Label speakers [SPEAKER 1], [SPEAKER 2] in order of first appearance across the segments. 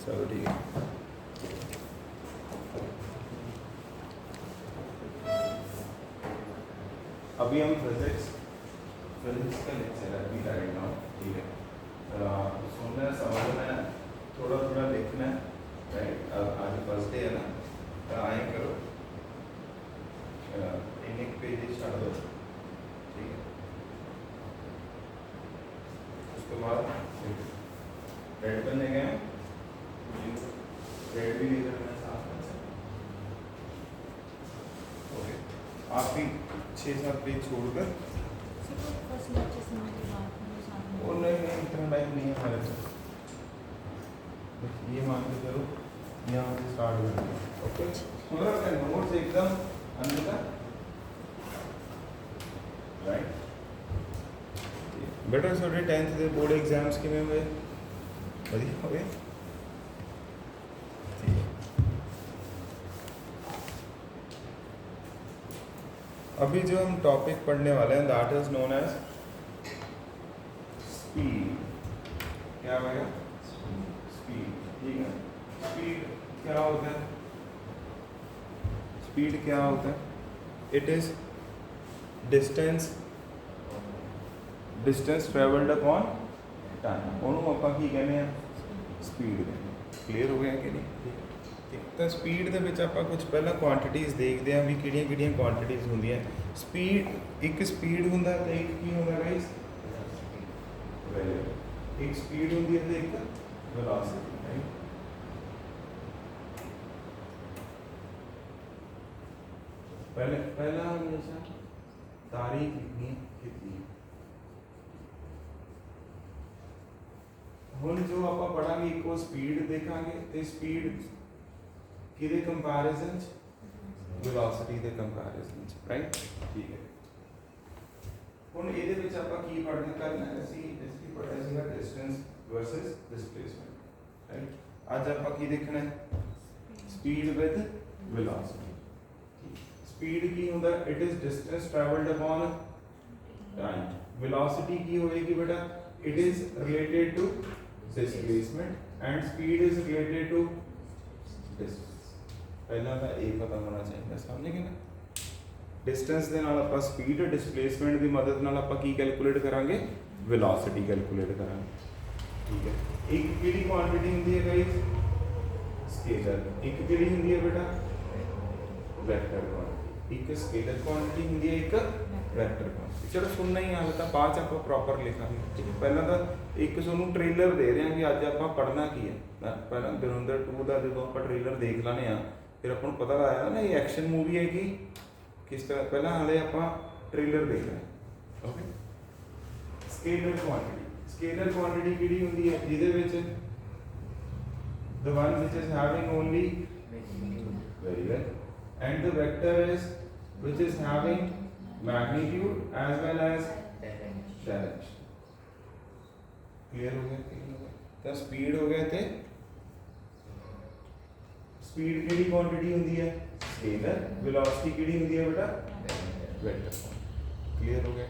[SPEAKER 1] चलो ठीक है। अभी हम फिजिक्स का लेक्चर है अभी राइट नाउ, ठीक है। सुनना है, समझना है, थोड़ा थोड़ा लिखना है, राइट। अब आज फर्स्ट डे है ना, तो आए करो, एक पेज छाड़ दो, ठीक है। उसके बाद रेड पेन ले गए, रेड भी ले करना साफ है। ओके, आप भी 6-7 पेज छोड़कर, और नहीं इतना टाइम नहीं है हमारे पास। ये मान के चलो यहाँ से स्टार्ट करते हैं। ओके, मतलब नोट्स एकदम अंदर, राइट। बेटा छोटे 10th के बोर्ड एग्जाम्स किमें हुए, बढ़िया हो गए। अभी जो हम टॉपिक पढ़ने वाले हैं that is known as speed. क्या होगा? स्पीड, ठीक है। स्पीड क्या होता है? स्पीड क्या होता है? It is distance travelled upon time. ਉਹਨੂੰ ਆਪਾਂ ਕੀ ਕਹਿੰਦੇ ਆ? ਸਪੀਡ ਕਹਿੰਦੇ। ਕਲੀਅਰ ਹੋ ਗਿਆ ਕਿ ਨਹੀਂ? ਠੀਕ। ਤਾਂ ਸਪੀਡ ਦੇ ਵਿੱਚ ਆਪਾਂ ਕੁਝ ਪਹਿਲਾਂ ਕੁਆਂਟੀਟੀਜ਼ ਦੇਖਦੇ ਹਾਂ ਵੀ ਕਿਹੜੀਆਂ ਕੁਆਂਟੀਟੀਜ਼ ਹੁੰਦੀਆਂ। ਸਪੀਡ, ਇੱਕ ਸਪੀਡ ਹੁੰਦਾ ਤੇ ਇੱਕ ਕੀ ਹੁੰਦਾ ਗਾਇਸ? ਇੱਕ ਸਪੀਡ ਹੁੰਦੀ ਹੈ ਤੇ ਇੱਕ ਵੈਲੋਸਿਟੀ, ਰਾਈਟ। ਪਹਿਲਾਂ ਹਮੇਸ਼ਾ ਤਾਰੀਖ ਲਿਖਣੀ ਕਿਤਨੀ। ਹੁਣ ਜੋ ਆਪਾਂ ਪੜਾਂਗੇ ਇੱਕੋ ਸਪੀਡ ਦੇਖਾਂਗੇ ਤੇ ਸਪੀਡ ਕਿਹਦੇ ਕੰਪੈਰੀਜ਼ਨ ਚ? ਵੈਲੋਸਿਟੀ ਦੇ ਕੰਪੈਰੀਜ਼ਨ ਚ, ਰਾਈਟ। ਠੀਕ ਹੈ। ਹੁਣ ਇਹਦੇ ਵਿੱਚ ਆਪਾਂ ਕੀ ਪੜ੍ਹਨਾ ਕਰਨਾ ਹੈ? ਅਸੀਂ ਪੜ੍ਹਿਆ ਸੀਗਾ ਡਿਸਟੈਂਸ ਵਰਸਸ ਡਿਸਪਲੇਸਮੈਂਟ, ਰਾਈਟ। ਅੱਜ ਆਪਾਂ ਕੀ ਦੇਖਣਾ ਹੈ? Speed with velocity. ਸਪੀਡ ਕੀ ਹੁੰਦਾ? It is distance travelled upon time. Velocity ਕੀ ਹੋਏਗੀ ਬੇਟਾ? It is related to displacement and speed is related to distance. पहला तो ये पता होना चाहिए, समझे कि ना। डिस्टेंस के नाल आपां स्पीड, डिस्प्लेसमेंट की मदद नाल आपां की कैलकुलेट करांगे? वेलोसिटी कैलकुलेट करांगे, ठीक है। एक किहड़ी क्वांटिटी हुंदी है गाइस? स्केलर। एक किहड़ी हुंदी है बेटा? Vector quantity. एक स्केलर क्वांटिटी हुंदी है, एक वेक्टर क्वांटिटी। चलो सुनना ही हाल तो बाद आप प्रॉपर लिखांगे, ठीक है। पहला तो एक तुहानूं ट्रेलर दे रहे हैं कि अज आप पढ़ना की है। पहला धुरंधर 2 का जो आप ट्रेलर देख लाने आ, फिर अपन पता लगा ना ये एक्शन मूवी है कि किस तरह। पहला हाले आप ट्रेलर देख रहे हैं, ओके। स्केलर क्वांटिटी किहड़ी हुंदी है? जिहदे विच the one which is having only, very well, and the vector is which is having magnitude as well as direction. Clear हो गया? तो स्पीड हो गया थे। स्पीड किहड़ी क्वांटिटी हुंदी है? स्केलर। वेलोसिटी किहड़ी हुंदी है बेटा? वेक्टर। क्लियर हो गया?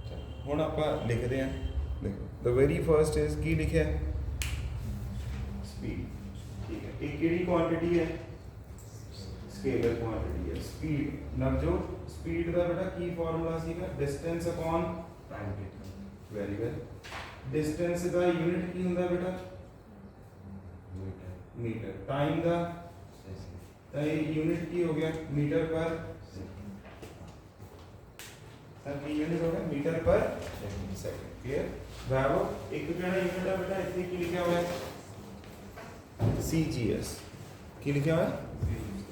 [SPEAKER 1] चलो हुण आपां लिखदे हां। देखो द वेरी फर्स्ट इज की लिखिਆ स्पीड, ठीक है। एक किहड़ी क्वांटिटी है? स्केलर क्वांटिटी है। स्पीड ना जो स्पीड का बेटा की फॉर्मूला सीगा? Distance upon time. Very well. Distance का यूनिट की हुंदा बेटा? मीटर। टाइम का तो यूनिट की हो गया? मीटर पर की यूनिट हो गया? मीटर पर सेकंड। क्लियर? वैभव एक केड़ा यूनिट है बेटा? इतनी की लिखा हुआ है? CGS। की लिखा हुआ है?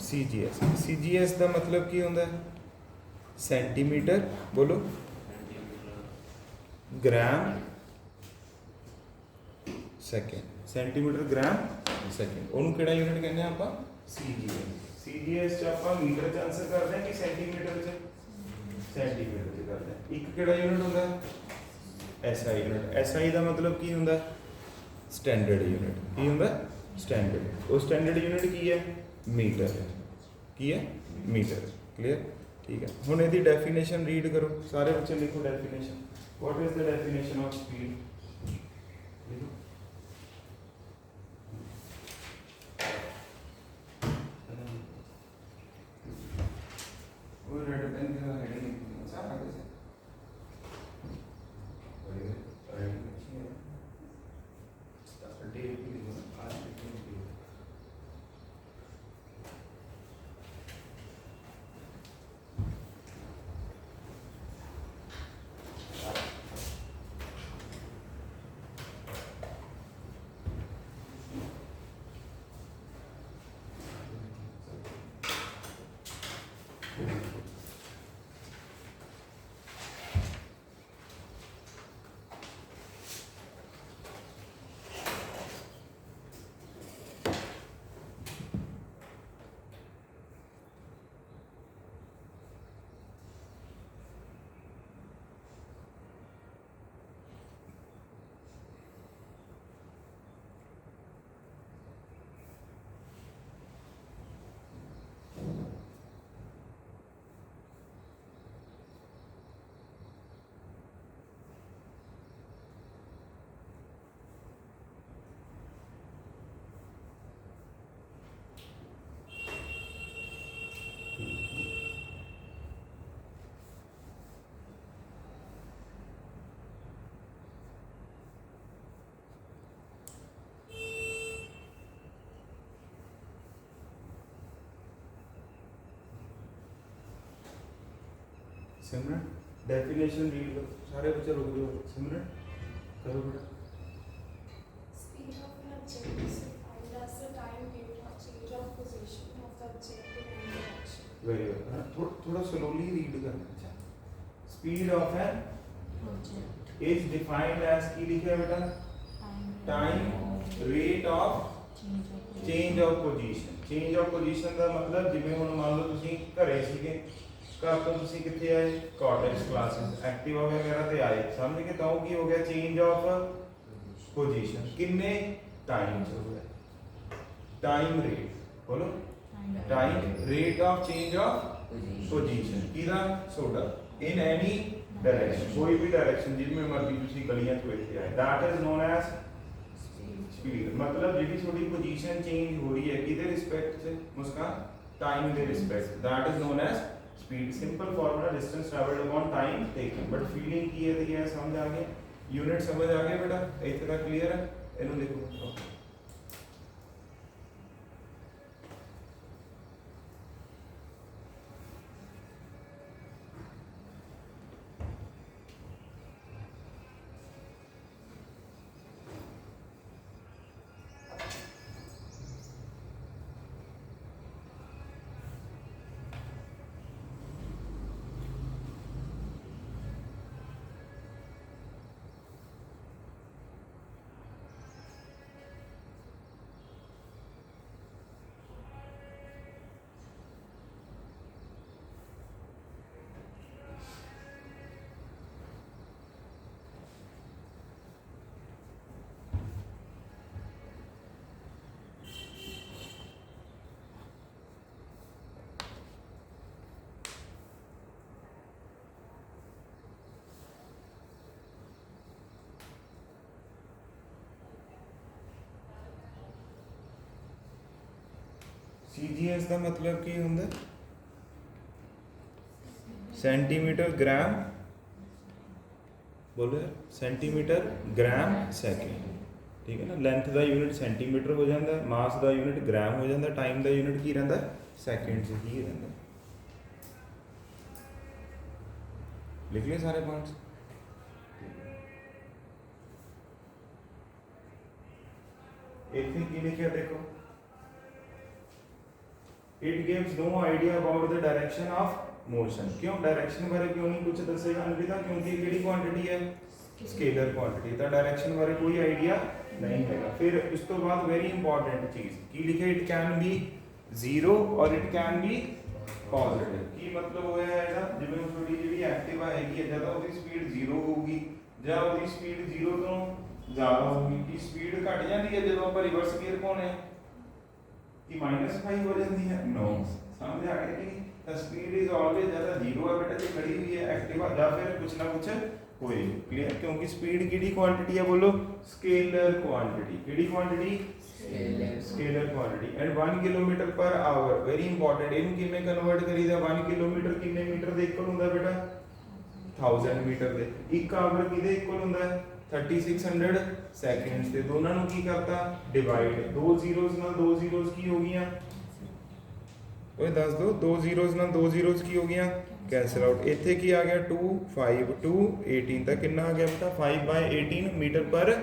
[SPEAKER 1] CGS। CGS का मतलब की होंदा है? सेंटीमीटर। बोलो। Gram second. Centimetre gram second. ਉਹਨੂੰ ਕਿਹੜਾ यूनिट ਕਹਿੰਦੇ ਆ ਆਪਾਂ? CGS। CGS ਚ ਆਪਾਂ ਮੀਟਰ ਚ ਆਨਸਰ ਕਰਦੇ ਹਾਂ ਕਿ ਸੈਂਟੀਮੀਟਰ ਚ? ਸੈਂਟੀਮੀਟਰ ਚ ਕਰਦੇ ਹਾਂ। ਇੱਕ ਕਿਹੜਾ यूनिट ਹੁੰਦਾ? SI unit. SI ਦਾ ਮਤਲਬ ਕੀ ਹੁੰਦਾ? Standard unit. ਕੀ ਹੁੰਦਾ? ਸਟੈਂਡਰਡ। ਉਹ ਸਟੈਂਡਰਡ यूनिट ਕੀ ਹੈ? मीटर। की है? मीटर। क्लियर? ठीक है। हुण इहदी डेफिनेशन रीड करो सारे बच्चे, लिखो definition. What is the definition of speed? Simran definition read करो, सारे बच्चे रुक जाओ, सिमरन करो बेटा।
[SPEAKER 2] Speed of an object is defined as the time rate of change of position of the object in any direction.
[SPEAKER 1] Very good, थोड़ा slowly read करना चाहिए। Speed of an
[SPEAKER 3] Object.
[SPEAKER 1] Is defined as की लिखा है बेटा, time rate of change of position. Change of position ਦਾ ਮਤਲਬ ਜਿਵੇਂ ਹੁਣ ਮੰਨ ਲਓ ਤੁਸੀਂ ਘਰੇ ਸੀਗੇ, ਘਰ ਤੋਂ ਤੁਸੀਂ ਕਿੱਥੇ ਆਏ, ਕਾਲਜ ਕਲਾਸਿਸ ਐਕਟਿਵਾ ਵਗੈਰਾ ਤੇ ਆਏ, ਸਮਝ ਕੇ ਤਾਂ ਉਹ ਕੀ ਹੋ ਗਿਆ, ਚੇਂਜ ਆਫ ਪੋਜੀਸ਼ਨ। ਕਿੰਨੇ ਟਾਈਮ ਚ ਹੋਇਆ, ਟਾਈਮ ਰੇਟ ਬੋਲੋ, time rate of change of position ਕਿਹਦਾ, ਤੁਹਾਡਾ, ਇਨ ਐਨੀ ਡਾਇਰੈਕਸ਼ਨ, ਕੋਈ ਵੀ ਡਾਇਰੈਕਸ਼ਨ ਜਿਵੇਂ ਮਰਜ਼ੀ ਤੁਸੀਂ ਗਲੀਆਂ ਤੋਂ ਇੱਥੇ ਆਏ, that is known as speed. मतलब ਜਿਹੜੀ ਤੁਹਾਡੀ ਪੋਜੀਸ਼ਨ ਚੇਂਜ ਹੋ ਰਹੀ ਹੈ ਕਿਹਦੇ ਰਿਸਪੈਕਟ ਚ, ਮੁਸਕਾਨ, ਟਾਈਮ ਦੇ respect, that is known as speed। Simple formula distance traveled upon time taken, but feeling ਕੀ ਹੈ ਤੇ ਇਹ ਸਮਝ ਆ ਗਿਆ, ਯੂਨਿਟ ਸਮਝ ਆ ਗਿਆ ਬੇਟਾ, ਇੱਥੇ ਤੱਕ ਕਲੀਅਰ ਹੈ। ਇਹਨੂੰ ਦੇਖੋ CGS ਦਾ ਮਤਲਬ ਕੀ ਹੁੰਦਾ, ਸੈਂਟੀਮੀਟਰ ਗ੍ਰਾਮ, ਬੋਲੋ ਯਾਰ, ਸੈਂਟੀਮੀਟਰ ਗ੍ਰਾਮ ਸੈਕਿੰਡ, ਠੀਕ ਹੈ ਨਾ। ਲੈਂਥ ਦਾ ਯੂਨਿਟ ਸੈਂਟੀਮੀਟਰ ਹੋ ਜਾਂਦਾ, ਮਾਸ ਦਾ ਯੂਨਿਟ ਗ੍ਰਾਮ ਹੋ ਜਾਂਦਾ, ਟਾਈਮ ਦਾ ਯੂਨਿਟ ਕੀ ਰਹਿੰਦਾ, ਸੈਕਿੰਡ ਚ ਹੀ ਰਹਿੰਦਾ। ਲਿਖ ਲਏ ਸਾਰੇ ਪੁਆਇੰਟਸ। ਇੱਥੇ ਕੀ ਲਿਖਿਆ ਦੇਖੋ, it gives no idea about the direction of motion। क्यों डायरेक्शन बारे क्यों नहीं कुछ दसेगा अनविदा, क्योंकि केड़ी क्वांटिटी है, स्केलर क्वांटिटी, तो डायरेक्शन बारे कोई आइडिया नहीं हैगा। फिर इस तो बाद वेरी इंपॉर्टेंट चीज की लिखे, इट कैन बी जीरो और इट कैन बी पॉजिटिव। की मतलब होया है ਇਹਦਾ, ਜਿਵੇਂ ਥੋੜੀ ਜਿਹੜੀ ਐਕਟਿਵਾ ਹੈਗੀ ਹੈ, ਜਦੋਂ ਉਹਦੀ ਸਪੀਡ ਜ਼ੀਰੋ ਹੋਊਗੀ ਜਾਂ ਉਹਦੀ ਸਪੀਡ ਜ਼ੀਰੋ ਤੋਂ ਜ਼ਿਆਦਾ ਹੋਊਗੀ, ਕੀ ਸਪੀਡ ਘਟ ਜਾਂਦੀ ਹੈ ਜਦੋਂ ਆਪਾਂ ਰਿਵਰਸ ਗੀਅਰ ਪਾਉਣੇ ਆ, कि -5 हो जाती है, नो, समझ आ गया कि द स्पीड इज ऑलवेज ज्यादा जीरो है बेटा, जो खड़ी हुई है एक्टिवा या फिर कुछ ना कुछ होएगी, क्लियर। क्योंकि स्पीड की क्वांटिटी है, बोलो, scalar quantity, KD quantity, scalar quantity. And 1 kilometre per hour, very important, इनू किवें कन्वर्ट करीदा, 1 किलोमीटर कितने मीटर दे इक्वल हुंदा बेटा, 1000 मीटर दे। 1 आवर किदे इक्वल हुंदा है, 3600 सेकंड्स ਤੇ ਦੋਨਾਂ ਨੂੰ ਕੀ ਕਰਤਾ, ਡਿਵਾਈਡ, ਦੋ ਜ਼ੀਰੋਜ਼ ਨਾਲ ਦੋ ਜ਼ੀਰੋਜ਼ ਕੀ ਹੋ ਗਈਆਂ, ਓਏ ਦੱਸ ਦੋ, ਦੋ ਜ਼ੀਰੋਜ਼ ਨਾਲ ਦੋ ਜ਼ੀਰੋਜ਼ ਕੀ ਹੋ ਗਈਆਂ, ਕੈਂਸਲ ਆਊਟ। ਇੱਥੇ ਕੀ ਆ ਗਿਆ, 2 5 2 18 ਤਾਂ ਕਿੰਨਾ ਆ ਗਿਆ ਬੇਟਾ, 5/18 ਮੀਟਰ ਪਰ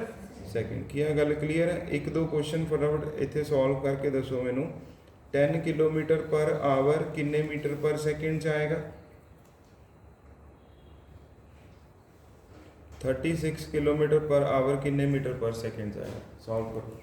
[SPEAKER 1] ਸੈਕਿੰਡ। ਕੀ ਆ ਗੱਲ ਕਲੀਅਰ ਹੈ। ਇੱਕ ਦੋ ਕੁਐਸਚਨ ਫਟਾਫਟ ਇੱਥੇ ਸੋਲਵ ਕਰਕੇ ਦੱਸੋ ਮੈਨੂੰ, 10 ਕਿਲੋਮੀਟਰ ਪਰ ਆਵਰ ਕਿੰਨੇ ਮੀਟਰ ਪਰ ਸੈਕਿੰਡ ਚ ਆਏਗਾ, 36 किलोमीटर पर आवर कितने मीटर पर सेकंड आएगा, सॉल्व करो।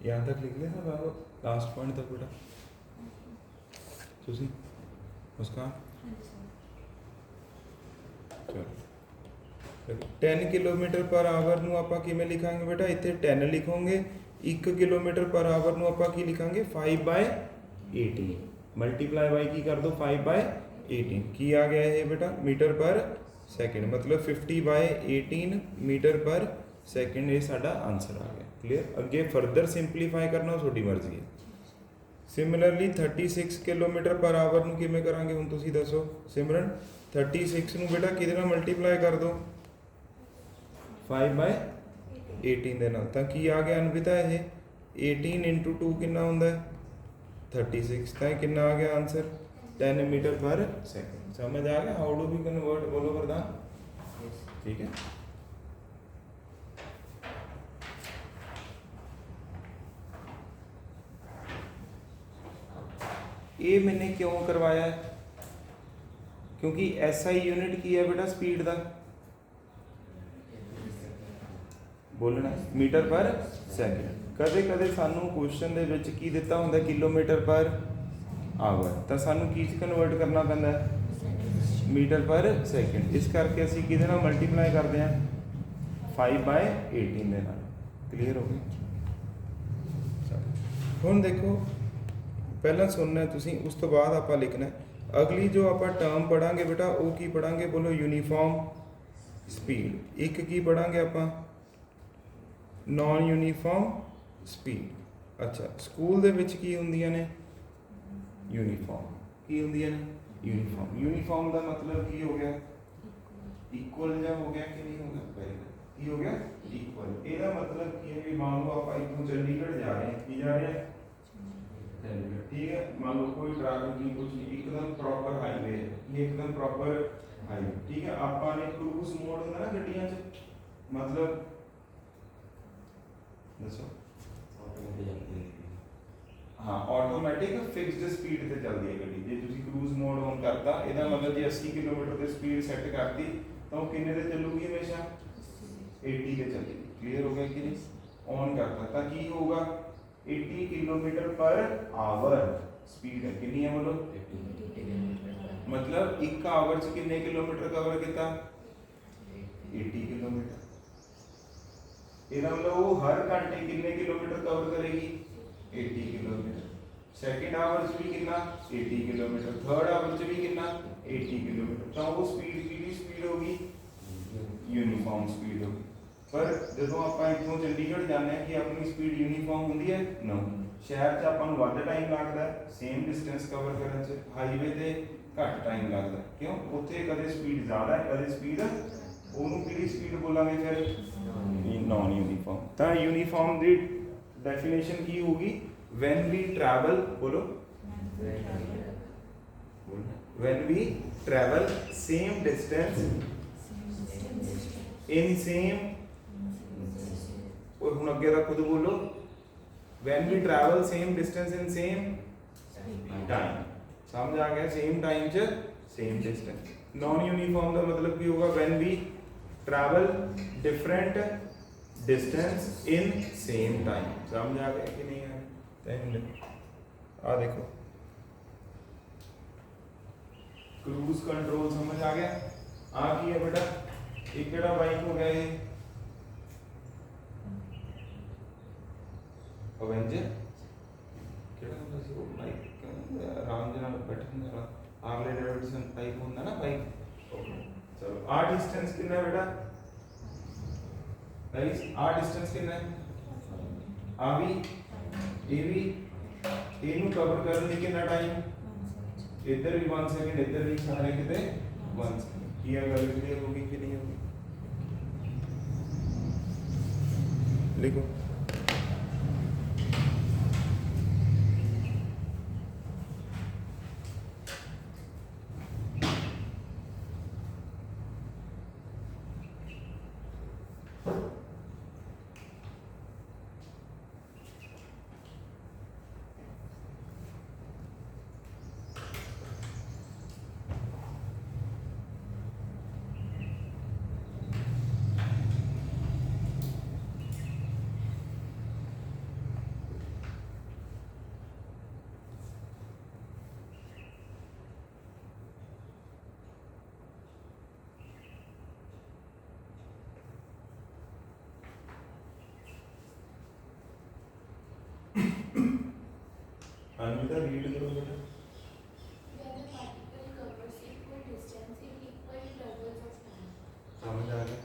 [SPEAKER 1] यहाँ तक लिख लेना बाबू, लास्ट पॉइंट तक बेटा ਤੁਸੀਂ ਮੁਸਕਾਨ, ਚਲੋ 10 ਕਿਲੋਮੀਟਰ ਪਰ ਆਵਰ ਨੂੰ ਆਪਾਂ ਕਿਵੇਂ ਲਿਖਾਂਗੇ ਬੇਟਾ, ਇੱਥੇ 10 ਲਿਖੋਗੇ, 1 ਕਿਲੋਮੀਟਰ ਪਰ ਆਵਰ ਨੂੰ ਆਪਾਂ ਕੀ ਲਿਖਾਂਗੇ 5/18 ਮਲਟੀਪਲਾਈ ਬਾਈ ਕੀ ਕਰ ਦੋ 5/18 ਕੀ ਆ ਗਿਆ ਇਹ ਬੇਟਾ ਮੀਟਰ ਪਰ ਸੈਕਿੰਡ ਮਤਲਬ 50/18 ਮੀਟਰ ਪਰ ਸੈਕਿੰਡ ਇਹ ਸਾਡਾ ਆਨਸਰ ਆ ਗਿਆ ਕਲੀਅਰ। ਅੱਗੇ ਫਰਦਰ ਸਿੰਪਲੀਫਾਈ ਕਰਨਾ ਤੁਹਾਡੀ ਮਰਜ਼ੀ ਹੈ। ਸਿਮਿਲਰਲੀ 36 ਕਿਲੋਮੀਟਰ ਪਰ ਆਵਰ ਨੂੰ ਕਿਵੇਂ ਕਰਾਂਗੇ ਹੁਣ ਤੁਸੀਂ ਦੱਸੋ ਸਿਮਰਨ 36 ਨੂੰ ਬੇਟਾ ਕਿਹਦੇ ਨਾਲ ਮਲਟੀਪਲਾਈ ਕਰ ਦੋ 5/18 ਦੇ ਨਾਲ ਤਾਂ ਕੀ ਆ ਗਿਆ ਅਨਵਿਤਾ ਇਹ 18 × 2 ਕਿੰਨਾ ਹੁੰਦਾ ਹੈ 36 ਤਾਂ ਇਹ ਕਿੰਨਾ ਆ ਗਿਆ ਆਨਸਰ 10 ਮੀਟਰ ਪਰ ਸੈਕਿੰਡ। ਸਮਝ ਆ ਗਿਆ ਹਾਊ ਡੂ ਵੀ ਕਨਵਰਟ ਬੋਲੋ ਵਰਦਾਨ ਠੀਕ ਹੈ। ਇਹ ਮੈंने ਕਿਉਂ ਕਰਵਾਇਆ ਕਿਉਂਕਿ SI ਯੂਨਿਟ ਕੀ ਹੈ ਬੇਟਾ ਸਪੀਡ ਦਾ ਬੋਲਣਾ ਮੀਟਰ ਪਰ ਸੈਕਿੰਡ। ਕਦੇ ਕਦੇ ਸਾਨੂੰ ਕੁਐਸਚਨ ਦੇ ਵਿੱਚ ਕੀ ਦਿੱਤਾ ਹੁੰਦਾ ਕਿਲੋਮੀਟਰ ਪਰ ਆਵਰ ਤਾਂ ਸਾਨੂੰ ਕੀ ਚ ਕਨਵਰਟ ਕਰਨਾ ਪੈਂਦਾ ਹੈ ਮੀਟਰ ਪਰ ਸੈਕਿੰਡ। ਇਸ ਕਰਕੇ ਅਸੀਂ ਕਿਹਦੇ ਨਾਲ ਮਲਟੀਪਲਾਈ ਕਰਦੇ ਹਾਂ 5/18 ਦੇ ਨਾਲ ਕਲੀਅਰ ਹੋ ਗਿਆ। ਹੁਣ ਦੇਖੋ ਪਹਿਲਾਂ ਸੁਣਨਾ ਹੈ ਤੁਸੀਂ ਉਸ ਤੋਂ ਬਾਅਦ ਆਪਾਂ ਲਿਖਣਾ ਹੈ। ਅਗਲੀ ਜੋ ਆਪਾਂ ਟਰਮ ਪੜਾਂਗੇ ਬੇਟਾ ਉਹ ਕੀ ਪੜਾਂਗੇ ਬੋਲੋ ਯੂਨੀਫਾਰਮ ਸਪੀਡ। ਇੱਕ ਕੀ ਪੜਾਂਗੇ ਆਪਾਂ ਨਾਨ ਯੂਨੀਫਾਰਮ ਸਪੀਡ। ਅੱਛਾ ਸਕੂਲ ਦੇ ਵਿੱਚ ਕੀ ਹੁੰਦੀਆਂ ਨੇ ਯੂਨੀਫਾਰਮ ਕੀ ਹੁੰਦੀਆਂ ਨੇ ਯੂਨੀਫਾਰਮ। ਯੂਨੀਫਾਰਮ ਦਾ ਮਤਲਬ ਕੀ ਹੋ ਗਿਆ ਇਕੁਅਲ ਜਾਂ ਹੋ ਗਿਆ ਕਿ ਨਹੀਂ ਹੋ ਗਿਆ ਵੈਰੀ ਗੁੱਡ ਕੀ ਹੋ ਗਿਆ ਇਕੁਅਲ। ਇਹਦਾ ਮਤਲਬ ਕੀ ਹੈ ਕਿ ਮੰਨ ਲਓ ਆਪਾਂ ਇੱਥੋਂ ਚੰਡੀਗੜ੍ਹ ਜਾ ਰਹੇ ਹਾਂ ਕੀ ਜਾ ਰਹੇ ਹਾਂ ठीक है मान लो कोई ट्रैफिक नहीं कुछ नहीं एकदम प्रॉपर हाईवे है ये एकदम प्रॉपर हाईवे ठीक है। आपा ने क्रूज मोड होता ना गड्डियां च मतलब दसो हाँ ऑटोमैटिक फिक्स्ड स्पीड ते चलदी है गड्डी। जे तुसी क्रूज मोड ऑन करता ਇਹਦਾ मतलब जे 80 किलोमीटर ਤੇ स्पीड सेट करती ਤਾਂ ਉਹ ਕਿੰਨੇ ਤੇ ਚੱਲੂਗੀ ਹਮੇਸ਼ਾ 80 ਤੇ ਚੱਲੇਗੀ। ਕਲੀਅਰ ਹੋ ਗਿਆ ਕਿ ਨਹੀਂ ऑन करता ਤਾਂ ਕੀ ਹੋਊਗਾ 80 किलोमीटर पर आवर स्पीड है कितनी है बोलो मतलब एक आवर च कितने किलोमीटर कवर किया 80 किलोमीटर। ਇਹਦਾ मतलब वो हर घंटे कितने किलोमीटर कवर करेगी 80 किलोमीटर। सेकंड आवर च भी कितना 80 किलोमीटर थर्ड आवर च भी कितना 80 किलोमीटर। तो वो स्पीड की स्पीड होगी यूनिफॉर्म स्पीड होगी। पर ਜਦੋਂ ਆਪਾਂ ਇੱਥੋਂ ਚੰਡੀਗੜ੍ਹ ਜਾਂਦੇ ਹਾਂ ਕਿ ਆਪਣੀ ਸਪੀਡ ਯੂਨੀਫਾਰਮ ਹੁੰਦੀ ਹੈ ਨੋ ਸ਼ਹਿਰ 'ਚ ਆਪਾਂ ਨੂੰ ਵੱਧ ਟਾਈਮ ਲੱਗਦਾ ਸੇਮ ਡਿਸਟੈਂਸ ਕਵਰ ਕਰਨ 'ਚ ਹਾਈਵੇ ਤੇ ਘੱਟ ਟਾਈਮ ਲੱਗਦਾ ਕਿਉਂ ਉੱਥੇ ਕਦੇ ਸਪੀਡ ਜ਼ਿਆਦਾ ਹੈ ਕਦੇ ਸਪੀਡ ਉਹਨੂੰ ਕਿਹੜੀ ਸਪੀਡ ਬੋਲਾਂਗੇ ਫਿਰ ਨॉन ਯੂਨੀਫਾਰਮ। ਤਾਂ ਯੂਨੀਫਾਰਮ ਦੀ ਡੈਫੀਨੇਸ਼ਨ ਕੀ ਹੋਊਗੀ when we travel ਬੋਲੋ when we travel same distance in same और ਹੁਣ ਅੱਗੇ ਦਾ ਖੁਦ ਬੋਲੋ when we travel same distance in same time। ਸਮਝ ਆ ਗਿਆ same time ਚ same distance। non uniform ਦਾ ਮਤਲਬ ਕੀ ਹੋਗਾ when we travel different distance in same time। ਸਮਝ ਆ ਗਿਆ ਕਿ ਨਹੀਂ ਆ ਤੈਨੂੰ ਆ ਦੇਖੋ क्रूज कंट्रोल समझ आ गया। आ की है बेटा एक केड़ा बाइक हो गया ये अवेंजर केड़ा ਹੁੰਦਾ ਸੀ ਉਹ ਬਾਈਕ ਆਰਾਮ ਦੇ ਨਾਲ ਬੈਠਣ ਵਾਲਾ ਹਾਰਲੇ ਡੇਵਿਡਸਨ ਬਾਈਕ ਹੁੰਦਾ ਨਾ ਬਾਈਕ। ਚਲੋ ਆ ਡਿਸਟੈਂਸ ਕਿੰਨਾ ਹੈ ਬੇਟਾ गाइस आ डिस्टेंस कितना है आ भी ए भी ए ਨੂੰ ਕਵਰ ਕਰਨ ਲਈ ਕਿੰਨਾ ਟਾਈਮ इधर भी 1 सेकंड इधर भी सारे कितने 1 सेकंड। ये अगर क्लियर होगी कि नहीं होगी लिखो अनविता रीड करो बेटा।
[SPEAKER 2] When a particle covers equal distance in equal intervals of time.
[SPEAKER 1] समझ आ गया?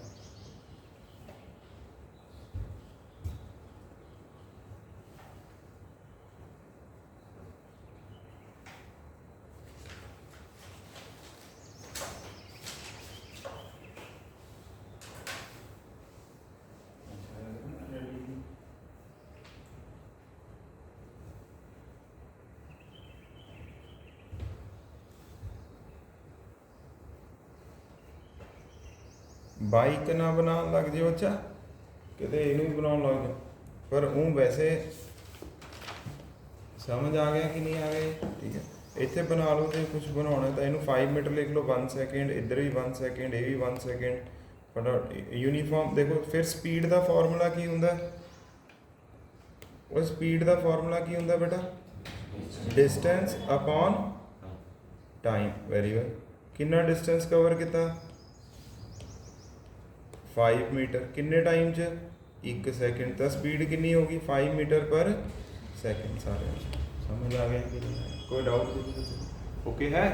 [SPEAKER 1] ਬਾਈਕ ਨਾ ਬਣਾਉਣ ਲੱਗ ਜਿਓ ਬੱਚਾ, ਕਿਤੇ ਇਹਨੂੰ ਹੀ ਬਣਾਉਣ ਲੱਗ ਜਾਓ। ਪਰ ਉਹ ਵੈਸੇ ਸਮਝ ਆ ਗਿਆ ਕਿ ਨਹੀਂ ਆ ਗਿਆ? ਠੀਕ ਹੈ, ਇੱਥੇ ਬਣਾ ਲਓ ਜੇ ਕੁਝ ਬਣਾਉਣਾ ਤਾਂ ਇਹਨੂੰ 5 ਮੀਟਰ ਲਿਖ ਲਓ, 1 ਸੈਕਿੰਡ, ਇੱਧਰ ਵੀ 1 ਸੈਕਿੰਡ, ਇਹ ਵੀ 1 ਸੈਕਿੰਡ। ਫਟਾਫਟ ਯੂਨੀਫਾਰਮ ਦੇਖੋ। ਫਿਰ ਸਪੀਡ ਦਾ ਫਾਰਮੂਲਾ ਕੀ ਹੁੰਦਾ? ਉਹ ਸਪੀਡ ਦਾ ਫਾਰਮੂਲਾ ਕੀ ਹੁੰਦਾ ਬੇਟਾ? Distance upon time. Very well. ਕਿੰਨਾ ਡਿਸਟੈਂਸ ਕਵਰ ਕੀਤਾ? 5 ਮੀਟਰ। ਕਿੰਨੇ ਟਾਈਮ 'ਚ? 1 ਸੈਕਿੰਡ। ਤਾਂ ਸਪੀਡ ਕਿੰਨੀ ਹੋਗੀ? 5 ਮੀਟਰ ਪਰ ਸੈਕਿੰਡ। ਸਾਰਿਆਂ ਨੂੰ ਸਮਝ ਆ ਗਿਆ ਕਿ ਨਹੀਂ? ਕੋਈ ਡਾਊਟ? ਓਕੇ ਹੈ।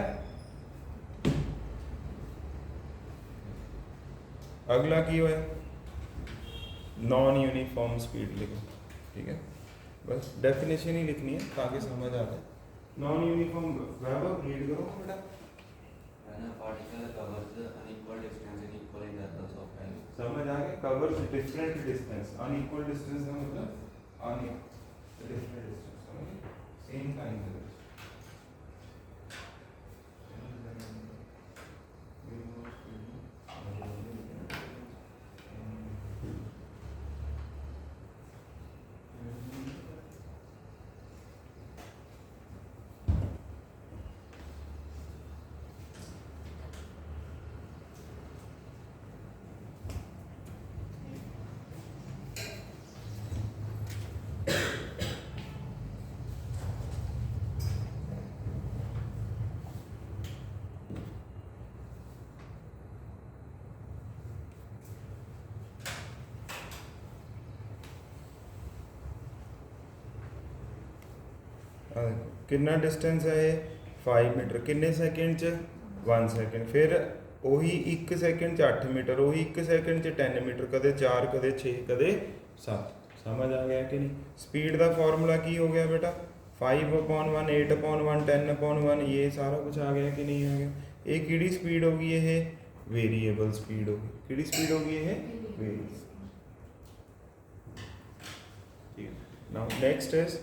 [SPEAKER 1] अगला की होया? नॉन यूनिफॉर्म स्पीड लिखो। ठीक है, बस डेफिनेशन ही लिखनी है ताकि समझ आ जाए। नॉन यूनिफॉर्म वैभव रीड करो बेटा।
[SPEAKER 3] When a particle covers unequal distance in equal intervals of time.
[SPEAKER 1] समझ आ गया? Covers different distance. Unequal distance का मतलब अनइक्वल डिफरेंट डिस्टेंस, समझ? सेम टाइम है। कितना डिस्टेंस है ये? 5 मीटर। किन्ने सेकंड च? 1 सेकंड। फिर ਉਹੀ 1 ਸੈਕਿੰਡ 'ਚ 8 ਮੀਟਰ, ਉਹੀ 1 ਸੈਕਿੰਡ 'ਚ 10 ਮੀਟਰ, ਕਦੇ 4 ਕਦੇ 6 ਕਦੇ 7। ਸਮਝ ਆ ਗਿਆ ਕਿ ਨਹੀਂ? ਸਪੀਡ ਦਾ ਫਾਰਮੂਲਾ ਕੀ ਹੋ ਗਿਆ ਬੇਟਾ? 5/1 8/1 10/1। ਇਹ ਸਾਰਾ ਕੁਝ ਆ ਗਿਆ ਕਿ ਨਹੀਂ ਆ ਗਿਆ? ਇਹ ਕਿਹੜੀ ਸਪੀਡ ਹੋ ਗਈ? ਇਹ ਵੇਰੀਏਬਲ ਸਪੀਡ ਹੋ ਗਈ। ਕਿਹੜੀ ਸਪੀਡ ਹੋ ਗਈ? ਇਹ ਵੇਰੀਏਬਲ। ਠੀਕ ਹੈ। ਨਾਓ ਨੈਕਸਟ ਇਜ਼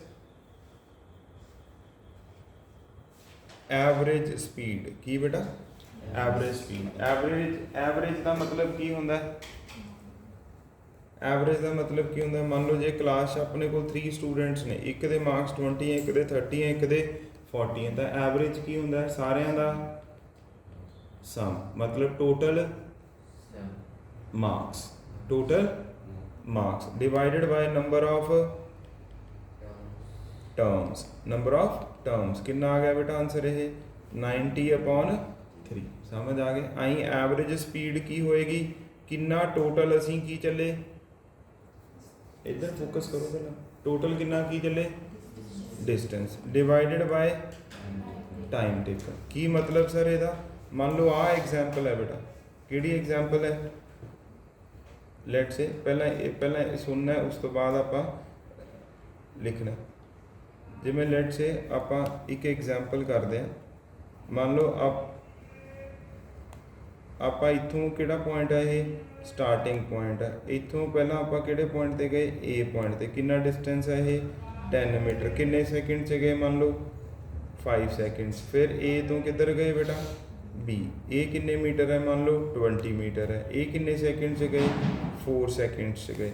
[SPEAKER 1] ਐਵਰੇਜ ਸਪੀਡ। ਕੀ ਬੇਟਾ? Average speed. ਐਵਰੇਜ ਦਾ ਮਤਲਬ ਕੀ ਹੁੰਦਾ? ਐਵਰੇਜ ਦਾ ਮਤਲਬ ਕੀ ਹੁੰਦਾ? ਮੰਨ ਲਓ ਜੇ ਕਲਾਸ 'ਚ ਆਪਣੇ ਕੋਲ 3 ਸਟੂਡੈਂਟਸ ਨੇ, ਇੱਕ ਦੇ ਮਾਰਕਸ 20 ਹੈ, ਇੱਕ ਦੇ 30 ਹੈ, ਇੱਕ ਦੇ 40 ਹੈ, ਤਾਂ ਐਵਰੇਜ ਕੀ ਹੁੰਦਾ? ਸਾਰਿਆਂ ਦਾ ਸਮ, ਮਤਲਬ total marks. Total marks divided by number of terms. Number of terms ਕਿੰਨਾ ਆ ਗਿਆ ਬੇਟਾ ਆਨਸਰ? ਇਹ 90/3। ਸਮਝ ਆ ਗਏ? ਆਈ ਐਵਰੇਜ ਸਪੀਡ ਕੀ ਹੋਏਗੀ? ਕਿੰਨਾ ਟੋਟਲ ਅਸੀਂ ਕੀ ਚੱਲੇ? ਇੱਧਰ ਫੋਕਸ ਕਰੋ ਪਹਿਲਾਂ। ਟੋਟਲ ਕਿੰਨਾ ਕੀ ਚੱਲੇ? Distance divided by time taken. ਕੀ ਮਤਲਬ ਸਰ ਇਹਦਾ? ਮੰਨ ਲਓ ਆਹ ਐਗਜ਼ਾਮਪਲ ਹੈ ਬੇਟਾ। ਕਿਹੜੀ ਐਗਜ਼ਾਮਪਲ ਹੈ? ਲੈਟਸ ਸੇ ਪਹਿਲਾਂ ਸੁਣਨਾ, ਉਸ ਤੋਂ ਬਾਅਦ ਆਪਾਂ ਲਿਖਣਾ। ਜਿਵੇਂ ਲੈਟਸ ਸੇ ਆਪਾਂ ਇੱਕ ਐਗਜ਼ਾਮਪਲ ਕਰਦੇ ਹਾਂ। ਮੰਨ ਲਓ ਆਪਾਂ ਇੱਥੋਂ ਕਿਹੜਾ ਪੁਆਇੰਟ ਹੈ? ਇਹ ਸਟਾਰਟਿੰਗ ਪੁਆਇੰਟ ਹੈ। ਇੱਥੋਂ ਪਹਿਲਾਂ ਆਪਾਂ ਕਿਹੜੇ ਪੁਆਇੰਟ ਤੇ ਗਏ? A ਪੁਆਇੰਟ ਤੇ। ਕਿੰਨਾ ਡਿਸਟੈਂਸ ਹੈ ਇਹ? 10 ਮੀਟਰ। ਕਿੰਨੇ ਸੈਕਿੰਡ 'ਚ ਗਏ? ਮੰਨ ਲਓ 5 ਸੈਕਿੰਡਸ। ਫਿਰ A ਤੋਂ ਕਿੱਧਰ ਗਏ ਬੇਟਾ? B। ਇਹ ਕਿੰਨੇ ਮੀਟਰ ਹੈ? ਮੰਨ ਲਓ 20 ਮੀਟਰ ਹੈ। ਇਹ ਕਿੰਨੇ ਸੈਕਿੰਡ 'ਚ ਗਏ? 4 ਸੈਕਿੰਡਸ 'ਚ ਗਏ।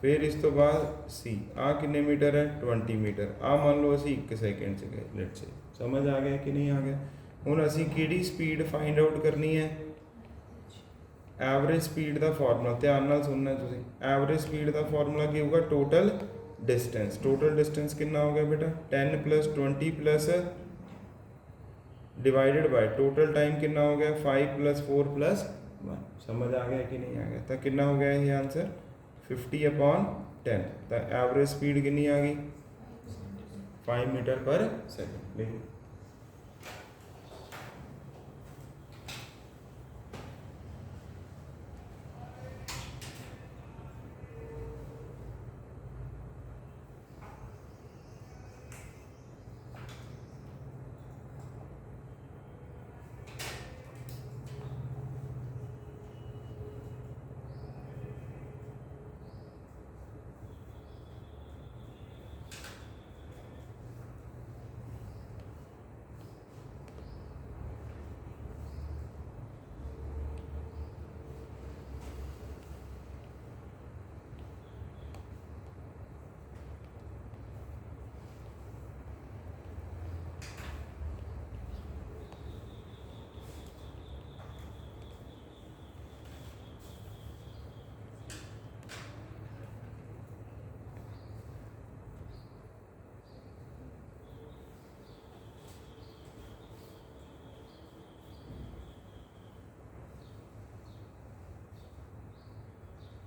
[SPEAKER 1] ਫਿਰ ਇਸ ਤੋਂ ਬਾਅਦ C। ਆਹ ਕਿੰਨੇ ਮੀਟਰ ਹੈ? 20 ਮੀਟਰ। ਆਹ ਮੰਨ ਲਓ ਅਸੀਂ 1 ਸੈਕਿੰਡ 'ਚ ਗਏ ਲੈਟਸ ਸੇ। ਸਮਝ ਆ ਗਿਆ ਕਿ ਨਹੀਂ ਆ ਗਿਆ? ਹੁਣ ਅਸੀਂ ਕਿਹੜੀ ਸਪੀਡ ਫਾਈਂਡ ਆਊਟ ਕਰਨੀ ਹੈ? ਐਵਰੇਜ ਸਪੀਡ ਦਾ ਫਾਰਮੂਲਾ ਧਿਆਨ ਨਾਲ ਸੁਣਨਾ ਤੁਸੀਂ। ਐਵਰੇਜ ਸਪੀਡ ਦਾ ਫਾਰਮੂਲਾ ਕੀ ਹੋਊਗਾ? Total distance. टोटल डिस्टेंस कितना हो गया बेटा 10 plus 20 plus divided by total time कितना हो गया 5 प्लस 4 प्लस 1। समझ आ गया कि नहीं आ गया? तो कितना हो गया ये आंसर 50/10। तो एवरेज स्पीड कितनी आ गई 5 मीटर पर सेकंड लिखो।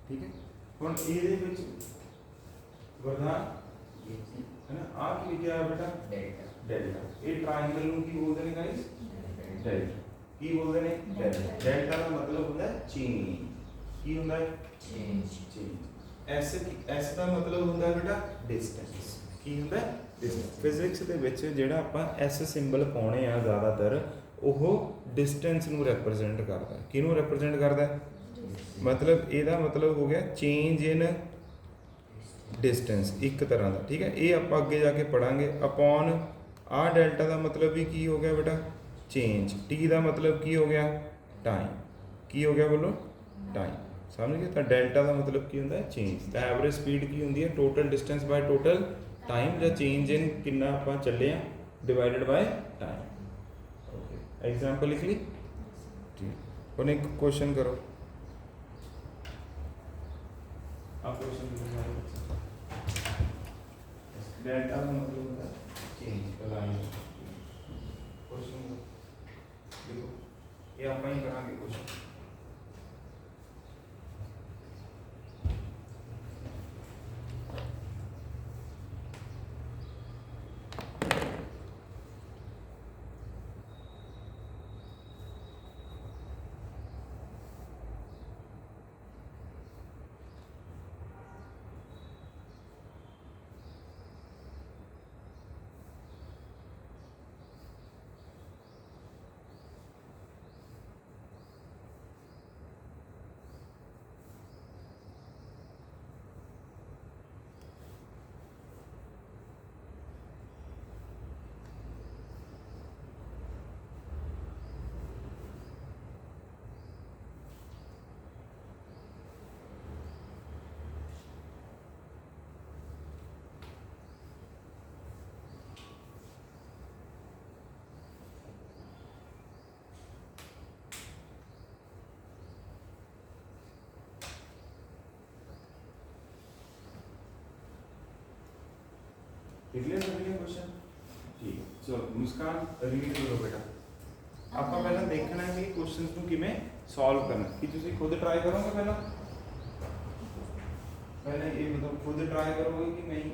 [SPEAKER 1] ठीक है ਹੁਣ ਇਹਦੇ ਵਿੱਚ ਵਰਦਾਨ है ना आ की लिखा है बेटा डेल्टा ये ट्रायंगल ਨੂੰ ਕੀ ਬੋਲਦੇ ਨੇ गाइस डेल्टा ਕੀ ਬੋਲਦੇ ਨੇ डेल्टा ਦਾ ਮਤਲਬ ਹੁੰਦਾ ਹੈ ਚੇਂਜ ਕੀ ਹੁੰਦਾ ਹੈ ਚੇਂਜ ਐਸ ਦਾ ਮਤਲਬ ਹੁੰਦਾ ਹੈ ਬੇਟਾ ਡਿਸਟੈਂਸ ਕੀ ਹੁੰਦਾ ਹੈ ਡਿਸਟੈਂਸ ਫਿਜ਼ਿਕਸ ਦੇ ਵਿੱਚ ਜਿਹੜਾ ਆਪਾਂ ਐਸ ਸਿੰਬਲ ਪਾਉਣੇ ਆ ਜ਼ਿਆਦਾਤਰ ਉਹ ਡਿਸਟੈਂਸ ਨੂੰ ਰਿਪਰੈਜ਼ੈਂਟ ਕਰਦਾ ਹੈ ਕਿਹਨੂੰ ਰਿਪਰੈਜ਼ੈਂਟ ਕਰਦਾ ਹੈ मतलब ਇਹਦਾ मतलब हो गया चेंज इन डिस्टेंस एक तरह का ठीक है ये आप अगे जाके पढ़ांगे अपॉन आ डेल्टा का मतलब भी की हो गया बेटा चेंज टी का मतलब की हो गया टाइम की हो गया बोलो टाइम समझ गए तो डेल्टा का मतलब की होंगे चेंज तो एवरेज स्पीड की होंगी है total distance by total time या चेंज इन कितना आप चले divided by time okay example लिख ली ठीक हम एक क्वेश्चन करो आप क्वेश्चन डेल्टा का मतलब होता है चेंज का लाइन क्वेश्चन देखो ये आप ही करांगे क्वेश्चन क्लियर कर लिया क्वेश्चन ठीक है चलो मुस्कान रीड करो बेटा ਆਪਾਂ ਪਹਿਲਾਂ ਦੇਖਣਾ ਹੈ ਕਿ क्वेश्चंस ਨੂੰ ਕਿਵੇਂ सॉल्व करना कि ਤੁਸੀਂ खुद ट्राई करोगे पहला पहले ये बताओ खुद ट्राई करोगे कि मैं ही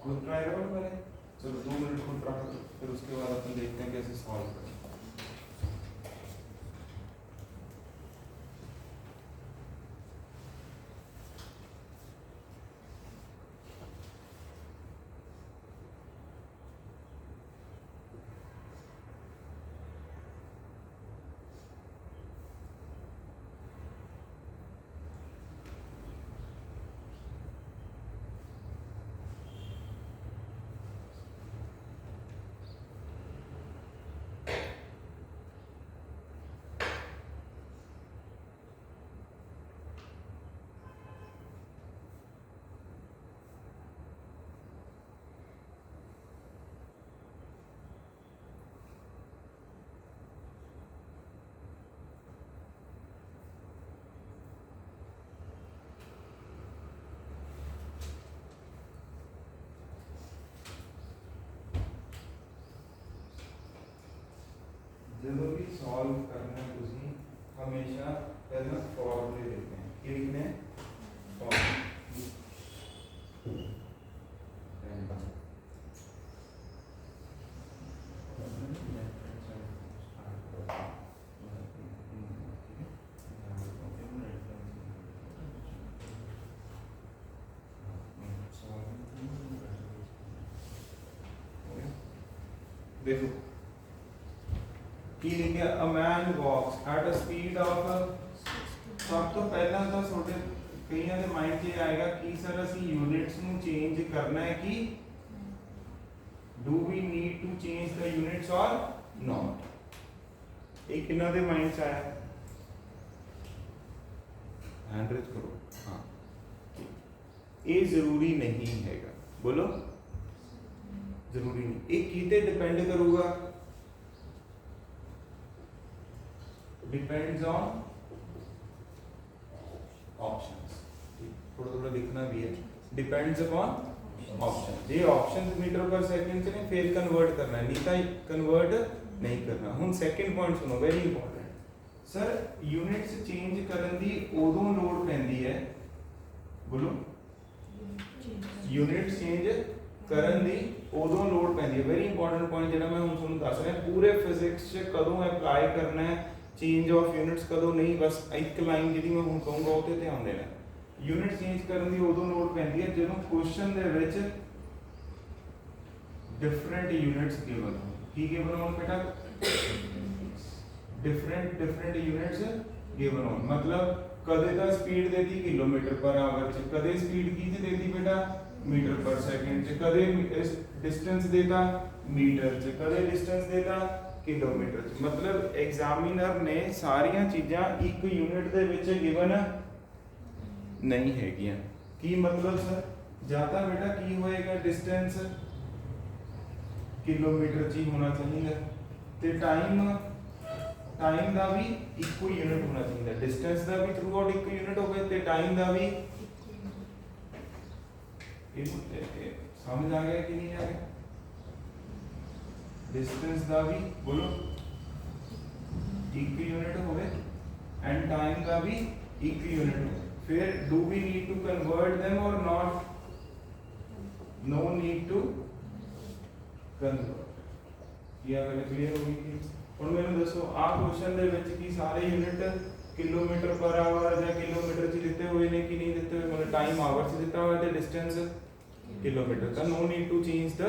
[SPEAKER 1] खुद ट्राई करोगे पहले चलो 2 मिनट खुद ट्राई करो फिर उसके बाद अपन देखते हैं कैसे सॉल्व करें ਜਦੋਂ ਵੀ ਸੋਲਵ ਕਰਨਾ ਤੁਸੀਂ ਹਮੇਸ਼ਾ ਪਹਿਲਾਂ ਫਾਰਮੂਲੇ ਲਿਖਦੇ हैं ਕੀ ਲਿਖਨੇ हैं फॉर्मूले देखो की लिखा a man walks at a speed of सब तो पहला तो छोटे कईयां दे माइंड 'ਚ आएगा कि सर ਅਸੀਂ यूनिट्स ਨੂੰ चेंज करना है कि do we need to change the units और नॉट एक किन्ना दे माइंड 'ਚ आया हैंड रेज करो हाँ ये जरूरी नहीं हैगा बोलो जरूरी नहीं ये कीते डिपेंड करूगा डिपेंड्स ऑन ऑप्शंस थोड़ा थोड़ा लिखना भी है डिपेंड्स अपॉन ऑप्शन ये ऑप्शंस मीटर पर सेकंड से नहीं फिर कन्वर्ट करना है नहीं तो कन्वर्ट नहीं करना हुन सेकंड पॉइंट सुनो very important sir units change करन दी उदों लोड पैंदी है बोलो यूनिट चेंज करन दी उदों लोड पैंदी है वेरी इंपॉर्टेंट पॉइंट जेड़ा मैं हुन ਤੁਹਾਨੂੰ ਦੱਸ ਰਿਹਾ ਪੂਰੇ ਫਿਜ਼ਿਕਸ 'ਚ ਕਦੋਂ ਅਪਲਾਈ ਕਰਨਾ ਹੈ चेंज ऑफ यूनिट्स कदों नहीं बस एक लाइन जी मैं हूँ कहूँगा वो ध्यान देना यूनिट चेंज करने की उदों लोड़ पैंदी है जो question they which different units given की गिवन हो बेटा डिफरेंट यूनिट्स गिवन हो मतलब कदे तो स्पीड देती किलोमीटर पर आवर च कदे स्पीड की देती बेटा मीटर पर सेकंड च कदे डिस्टेंस देता मीटर च कदे डिस्टेंस देता किलोमीटर मतलब एग्जामिनर ने सारिया चीज़ां एक यूनिट दे विच गिवन नहीं हैगियां की मतलब सर जाता बेटा की होएगा डिस्टेंस किलोमीटर च ही होना चाहिए ते टाइम दा भी इको यूनिट होना चाहिए डिस्टेंस दा भी थ्रू आउट इको यूनिट होवे ते टाइम दा भी समझ आ गया कि नहीं आ गया डिस्टेंस दा भी बोलो एक यूनिट होवे एंड टाइम का भी एक यूनिट होवे फिर do we need to convert them or not no need to convert ये अगर क्लियर होगी कि हुन मैंने दसो आ क्वेश्चन दे विच की सारे यूनिट किलोमीटर पर आवर या किलोमीटर च दिते हुए ने कि नहीं दिते हुए मतलब टाइम आवर च दिता हुआ है डिस्टेंस किलोमीटर का no need to change the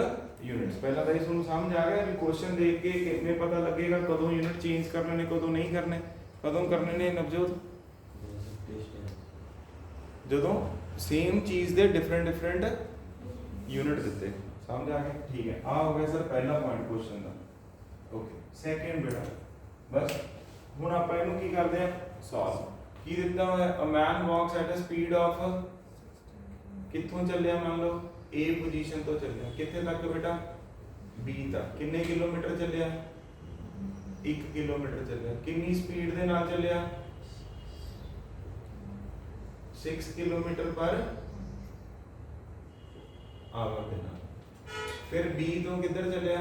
[SPEAKER 1] units पहला तो ये समझ आ गया कि क्वेश्चन देख के कितने पता लगेगा कदों यूनिट चेंज करने ने कदों नहीं करने कदों करने ने नवजोत जदों सेम चीज दे डिफरेंट यूनिट दिते समझ आ गया ठीक है आ हो गया सर पहला पॉइंट क्वेश्चन दा ओके सेकंड बेटा बस हुन ਆਪਾਂ ਇਹਨੂੰ ਕੀ ਕਰਦੇ ਆ ਸੋਲਵ ਕੀ ਦਿੱਤਾ ਹੋਇਆ a man walks at a speed of ਕਿੱਥੋਂ ਚੱਲਿਆ ਮੰਨ ਲਓ A पोजीशन तो चलिया कितने तक बेटा B तक कितने किलोमीटर चलिया 1 किलोमीटर चलिया कितनी स्पीड दे नाल चलिया 6 किलोमीटर पर आवर दे नाल फिर B तो किधर चलिया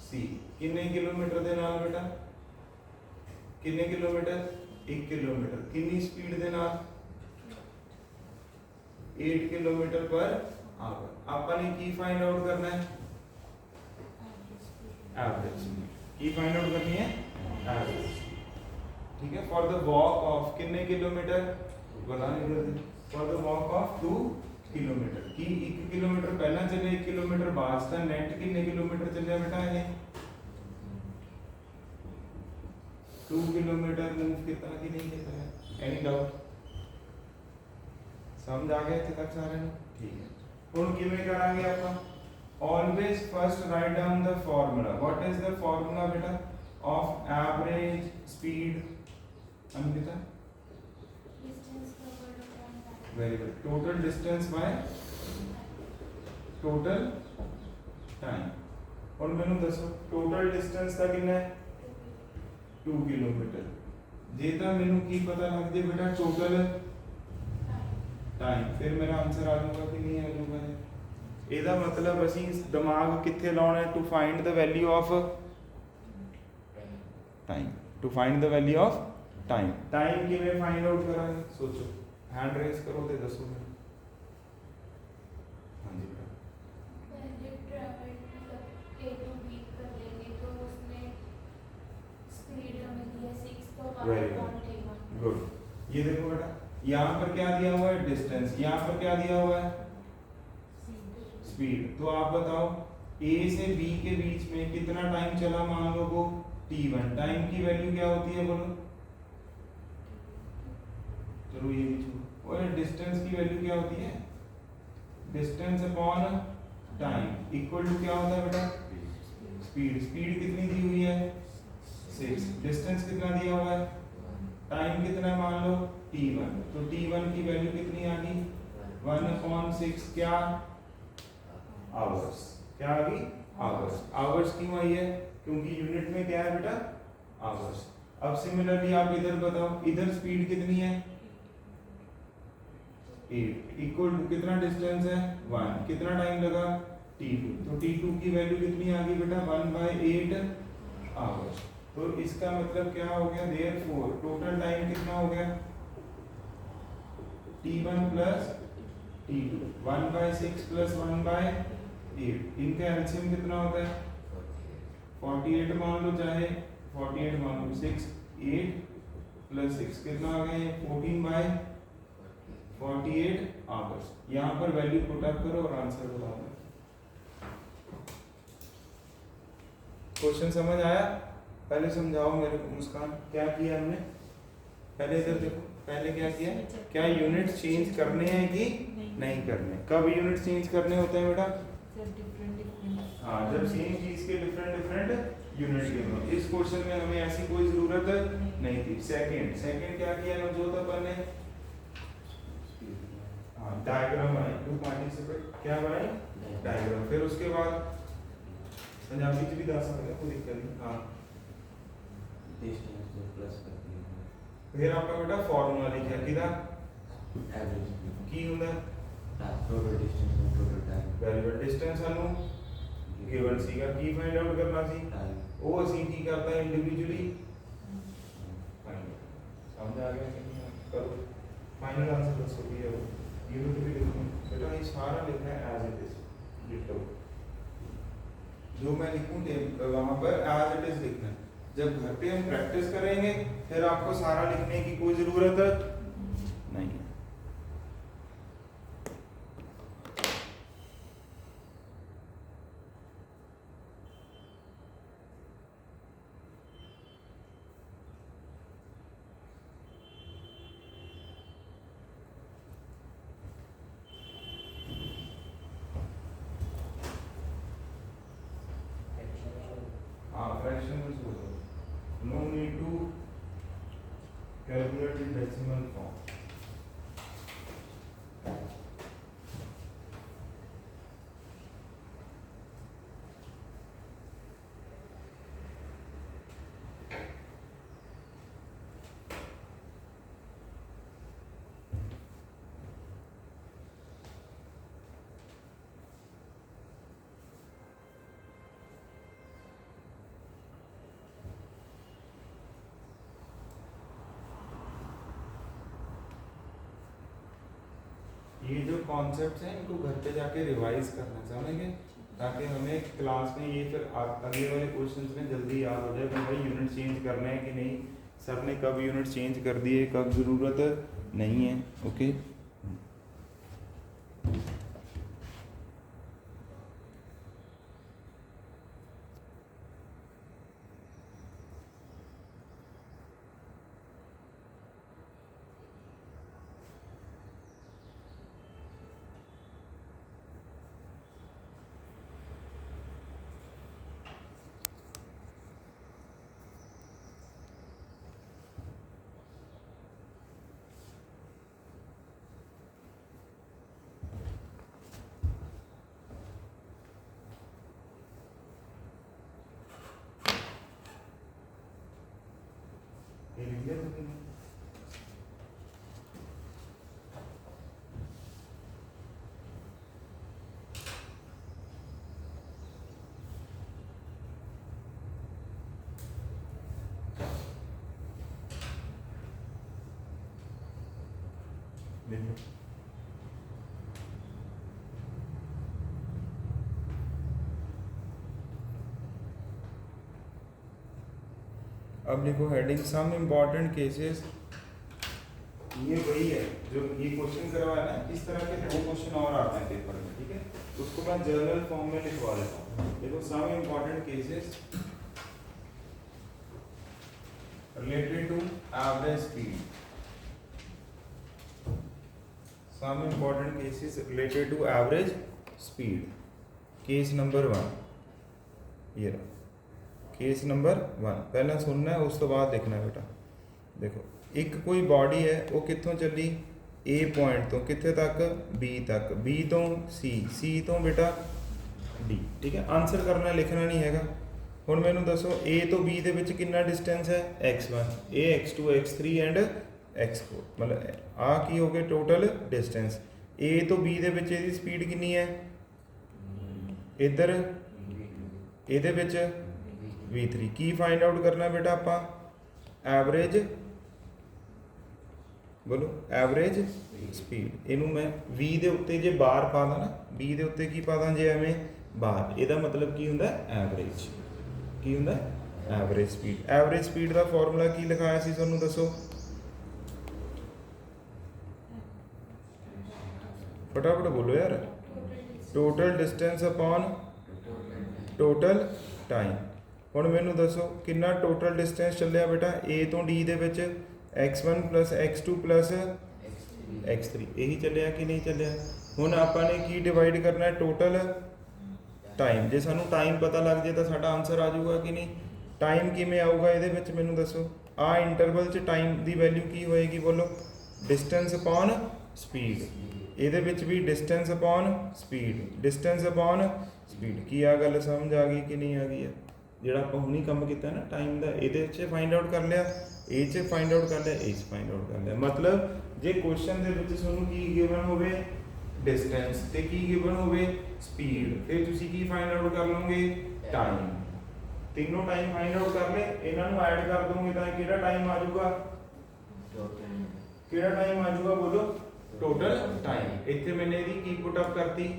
[SPEAKER 1] C कितने किलोमीटर दे नाल बेटा कितने किलोमीटर 1 किलोमीटर कितनी स्पीड दे नाल 8 किलोमीटर पर आवर अपन ने की फाइंड आउट करना है एवरेज की फाइंड आउट करनी है एवरेज ठीक है फॉर द वॉक ऑफ कितने किलोमीटर बनाने for the walk of 2 kilometre की 1 किलोमीटर पहला चले 1 किलोमीटर बाद दा नेट कितने किलोमीटर चलिया बेटा ये 2 किलोमीटर मूव कितना कि नहीं किया एनी डाउट समझ आ गया इतने तक सारे ठीक है हुन किवें करांगे ਆਪਾਂ always first write down the formula what is the formula beta of average speed Amrita
[SPEAKER 2] distance covered upon time
[SPEAKER 1] very good total distance by total time ਹੁਣ ਮੈਨੂੰ ਦੱਸੋ total distance ਦਾ ਕਿੰਨਾ ਹੈ 2 ਕਿਲੋਮੀਟਰ ਜੇ ਤਾਂ ਮੈਨੂੰ ਕੀ ਪਤਾ ਲੱਗ ਜੇ ਬੇਟਾ total टाइम फिर मेरा आंसर आ जाऊंगा कि नहीं आ जाऊंगा ਇਹਦਾ ਮਤਲਬ ਅਸੀਂ ਦਿਮਾਗ ਕਿੱਥੇ ਲਾਉਣਾ ਹੈ to find the value of time to find the value of time time ਕਿਵੇਂ ਫਾਈਂਡ ਆਊਟ ਕਰਾਂਗੇ ਸੋਚੋ हैंड रेज करो ਤੇ ਦੱਸੋ ਮੈਨੂੰ ਹਾਂਜੀ
[SPEAKER 2] पहले ट्रैवल मतलब A to B कर लेंगे तो उसमें स्पीड हमें दिया 6 तो
[SPEAKER 1] Very गुड ये देखो बेटा यहाँ पर क्या दिया हुआ है डिस्टेंस यहाँ पर क्या दिया हुआ है स्पीड तो आप बताओ ए से बी के बीच में कितना टाइम चला मान लो वो t1। टाइम की वैल्यू क्या होती है बोलो? चलो ये भी छोड़ो। और डिस्टेंस की वैल्यू क्या होती है? Distance upon time equal to क्या होता है बेटा? स्पीड। स्पीड कितनी दी हुई है? 6। डिस्टेंस कितना दिया हुआ है? टाइम कितना मान लो t1। तो t1 की वैल्यू कितनी आ गई? 1/6 क्या? आवर्स। क्या आ गई? आवर्स। आवर्स क्यों आई है? क्योंकि यूनिट में क्या है बेटा? आवर्स। अब सिमिलरली आप इधर बताओ, इधर स्पीड कितनी है? 8 इक्वल टू कितना डिस्टेंस है? 1। कितना टाइम लगा? t2। तो t2 की वैल्यू कितनी आ गई बेटा? 1/8 आवर्स। तो इसका मतलब क्या हो गया? देयरफॉर टोटल टाइम कितना हो गया? t1 plus t2 1/6 plus 1/8। इनका एलसीएम कितना होता है? 48 मान लो, चाहे 48 मान लो। 6 8 प्लस 6 कितना आ गया? 14/48 आवर्स। यहाँ पर वैल्यू पुट अप करो और आंसर बता दो। क्वेश्चन समझ आया? पहले समझाओ मेरे को मुस्कान, क्या किया हमने? पहले इधर देखो, पहले क्या किया? क्या यूनिट्स चेंज करने हैं कि नहीं करने? कब यूनिट्स चेंज करने होते हैं बेटा? हाँ, जब सेम चीज के डिफरेंट यूनिट गिवन हो। इस क्वेश्चन में हमें ऐसी कोई जरूरत नहीं थी। सेकंड क्या किया नवजोत अपन ने? हाँ, डायग्राम बनाई। टू पार्टिसिपेट क्या बनाई? डायग्राम। फिर उसके बाद पंजाबी च भी दस सकते, कोई दिक्कत नहीं। हाँ,
[SPEAKER 3] डिस्टेंस को प्लस करती है।
[SPEAKER 1] फिर आपका बेटा फार्मूला लिखा किदा
[SPEAKER 3] एवरेज
[SPEAKER 1] की ਹੁੰਦਾ?
[SPEAKER 3] टोटल डिस्टेंस और total time.
[SPEAKER 1] Very good. Distance ਸਾਨੂੰ गिवन ਸੀਗਾ, ਕੀ ਫਾਈंड ਆਊਟ ਕਰਨਾ ਸੀ? ਉਹ ਅਸੀਂ ਕੀ ਕਰਤਾ ਇੰਡੀਵਿਜੂਅਲੀ फाइंड। समझ आ गया कि नहीं? करो फाइनल आंसर ਦੱਸੋ ਕੀ ਹੈ ਉਹ। यूनिट भी लिखो बेटा, ये सारा लिखना है एज इट इज। लिख लो जो मैं लिखूं वहां पर एज इट इज लिखना है। जब घर पे हम प्रैक्टिस करेंगे फिर आपको सारा लिखने की कोई जरूरत नहीं है। fractions बोलो, no need to calculate in decimal form। ये जो कॉन्सेप्ट्स हैं इनको घर पे जाके रिवाइज करना चाहेंगे ताकि हमें क्लास में ये फिर अगले वाले क्वेश्चंस में जल्दी याद हो जाए कि भाई यूनिट चेंज करना है कि नहीं, सर ने कब यूनिट चेंज कर दिए, कब ज़रूरत नहीं है। ओके, ये लिख दिया तुमने? देखो अब लिखो हेडिंग सम इम्पॉर्टेंट केसेस। ये वही है जो ये क्वेश्चन करवाना है, इस तरह के दो क्वेश्चन और आते हैं पेपर में, ठीक है। उसको मैं जर्नल फॉर्म में लिखवा देता हूँ। देखो some important cases related to average speed. Some important cases related to average speed. Case number 1. ये केस नंबर 1 पहला सुनना है, उस तो बाद लिखना है बेटा। देखो एक कोई बॉडी है, वो कितों चली ए पॉइंट तो कितने तक बी तक, बी तो सी, सी तो बेटा डी। ठीक है, आंसर करना लिखना नहीं हैगा। ਹੁਣ ਮੈਨੂੰ ਦੱਸੋ A ਤੋਂ B ਦੇ ਵਿੱਚ ਕਿੰਨਾ ਡਿਸਟੈਂਸ ਹੈ x1, A x2 x3 and x4, ਮਤਲਬ ਆ ਕੀ ਹੋ ਗਿਆ ਟੋਟਲ ਡਿਸਟੈਂਸ। A ਤੋਂ B ਦੇ ਵਿੱਚ ਇਹਦੀ ਸਪੀਡ ਕਿੰਨੀ ਹੈ, ਇੱਧਰ ਇਹਦੇ ਵਿੱਚ v3। ਕੀ ਫਾਈਂਡ ਆਊਟ ਕਰਨਾ ਬੇਟਾ ਆਪਾਂ, ਐਵਰੇਜ, ਬੋਲੋ ਐਵਰੇਜ ਸਪੀਡ। ਇਹਨੂੰ ਮੈਂ v ਦੇ ਉੱਤੇ ਜੇ ਬਾਰ ਪਾ ਦਾਂ ਨਾ, b ਦੇ ਉੱਤੇ ਕੀ ਪਾ ਦਾਂ ਜੇ ਐਵੇਂ ਬਾਰ, ਇਹਦਾ ਮਤਲਬ ਕੀ ਹੁੰਦਾ ਐਵਰੇਜ। ਕੀ ਹੁੰਦਾ ਐਵਰੇਜ ਸਪੀਡ। ਐਵਰੇਜ ਸਪੀਡ ਦਾ ਫਾਰਮੂਲਾ ਕੀ ਲਿਖਾਇਆ ਸੀ ਤੁਹਾਨੂੰ ਦੱਸੋ, ਫਟਾਫਟ ਬੋਲੋ ਯਾਰ। Total distance upon total time. ਹੁਣ ਮੈਨੂੰ ਦੱਸੋ ਕਿੰਨਾ ਟੋਟਲ ਡਿਸਟੈਂਸ ਚੱਲਿਆ ਬੇਟਾ A ਤੋਂ D ਦੇ ਵਿੱਚ, x1 + x2 + x3, ਇਹੀ ਚੱਲਿਆ ਕਿ ਨਹੀਂ ਚੱਲਿਆ। ਹੁਣ ਆਪਾਂ ਨੇ ਕੀ ਡਿਵਾਈਡ ਕਰਨਾ ਹੈ, ਟੋਟਲ टाइम। जे सानू टाइम पता लग जाए तो साडा आंसर आ जाऊगा कि नहीं। टाइम किवें आऊगा इहदे विच मैनूं दसो, आ इंटरवल च टाइम की वैल्यू की होएगी, बोलो डिस्टेंस अपॉन स्पीड। इहदे विच भी distance upon speed, distance upon speed. की आ गल समझ आ गई कि नहीं आ गई है। जिहड़ा आपां हुणी काम कीता ना टाइम दा, इहदे च फाइंड आउट कर लिया, ए च फाइंड आउट कर लिया, ए च फाइंड आउट कर लिया। मतलब जे क्वेश्चन दे विच तुहानूं की गिवन होवे डिस्टेंस ते की गिवन होवे स्पीड, फिर तुसी की फाइंड आउट कर लोगे टाइम। तीनों टाइम फाइंड आउट कर ले, इन्हां नूं ऐड कर दोगे तां किहड़ा टाइम आ जाऊगा, किहड़ा टाइम आ जाऊगा, बोलो टोटल टाइम। इत्थे मैंने इहदी की पुट अप करती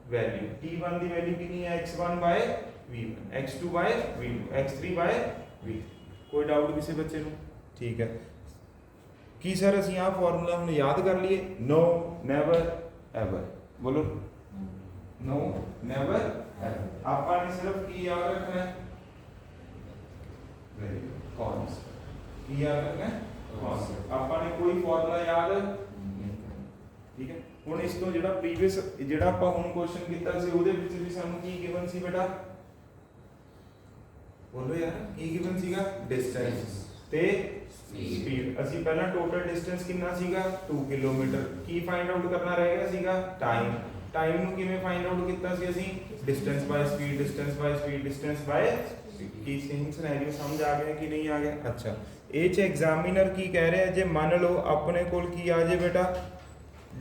[SPEAKER 1] वैल्यू, t1 दी वैल्यू कितनी है, x1/v1, x2/v2, x3/v3। कोई डाउट किसी बच्चे नूं? ठीक है। की सर असीं आ फार्मूला हुण याद कर लिए, नो नैवर एवर, बोलो नो नेवर एवर। आपा ने सिर्फ की याद रखना है, वेरी गुड, कॉन्स्ट। की याद रखना है, कॉन्स्ट। आपा ने कोई फार्मूला याद, ठीक है। हुण इस तो जेड़ा प्रीवियस जेड़ा आपा हुण क्वेश्चन कीता सी ओदे विच भी सानू की गिवन सी बेटा, बोलो यार की गिवन सीगा, डिस्टेंस ते स्पीड। असी पहला टोटल डिस्टेंस कितना सीगा 2 किलोमीटर। की फाइंड आउट करना रह गया सीगा टाइम। टाइम ਨੂੰ ਕਿਵੇਂ ਫਾਈਂਡ ਆਊਟ ਕੀਤਾ ਸੀ ਅਸੀਂ, distance by speed, distance by speed, distance by की सेम सिनेरियो समझ आ गया कि नहीं आ गया। अच्छा ਇਹ ਚ ਐਗਜ਼ਾਮੀਨਰ ਕੀ ਕਹਿ ਰਿਹਾ, ਜੇ ਮੰਨ ਲਓ ਆਪਣੇ ਕੋਲ ਕੀ ਆ ਜੇ ਬੇਟਾ,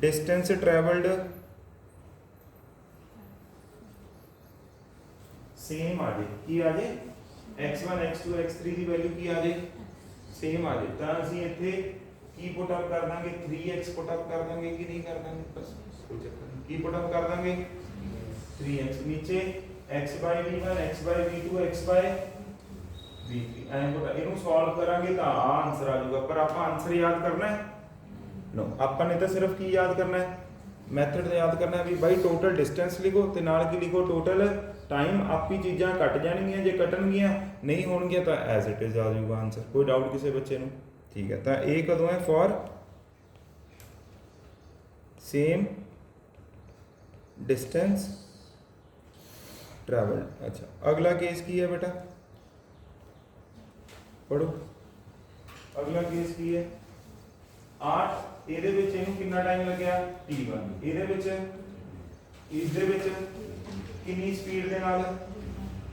[SPEAKER 1] डिस्टेंस ट्रैवल्ड सेम आ जाए, की आ जाए x1 x2 x3 ਦੀ ਵੈਲਿਊ ਕੀ ਆ ਜਾਏ, सेम आ जाए। ਤਾਂ ਅਸੀਂ ਇੱਥੇ ਕੀ ਪੁੱਟ ਅਪ ਕਰ ਦਾਂਗੇ, 3x ਪੁੱਟ ਅਪ ਕਰ ਦਾਂਗੇ ਕਿ ਨਹੀਂ ਕਰ ਦਾਂਗੇ, ਬਸ ਕੋਈ ਚੱਕਰ ਨਹੀਂ। ਕੀ ਪੁੱਟ ਅਪ ਕਰ ਦਾਂਗੇ 3x, नीचे x/v1 x/v2 x/v3 ਐਂ ਪੁੱਟ, ਇਹਨੂੰ ਸੋਲਵ ਕਰਾਂਗੇ ਤਾਂ ਆ ਆਨਸਰ ਆ ਜਾਊਗਾ। ਪਰ ਆਪਾਂ ਆਨਸਰ ਯਾਦ ਕਰਨਾ ਹੈ, नो ਆਪਾਂ ਨੇ ਤਾਂ ਸਿਰਫ ਕੀ ਯਾਦ ਕਰਨਾ ਹੈ, ਮੈਥਡ ਯਾਦ ਕਰਨਾ ਹੈ ਵੀ ਬਾਈ ਟੋਟਲ ਡਿਸਟੈਂਸ ਲਿਖੋ ਤੇ ਨਾਲ ਕੀ ਲਿਖੋ, ਟੋਟਲ टाइम। आप ही चीज़ां कट जाएंगियां, जे कटनगियां नहीं होणगियां तो एज इट इज आ जाऊगा आंसर। कोई डाउट किसी बच्चे नूं? ठीक है। तो ये कदों है, फॉर सेम डिस्टेंस ट्रैवल्ड। अच्छा अगला केस की है बेटा, पढ़ो। अगला केस की है 8, ਇਹਦੇ ਵਿੱਚ ਇਹਨੂੰ ਕਿੰਨਾ ਟਾਈਮ ਲੱਗਿਆ t1, ਇਹਦੇ ਵਿੱਚ ਇਸ ਦੇ ਵਿੱਚ ਕਿੰਨੀ ਸਪੀਡ ਦੇ ਨਾਲ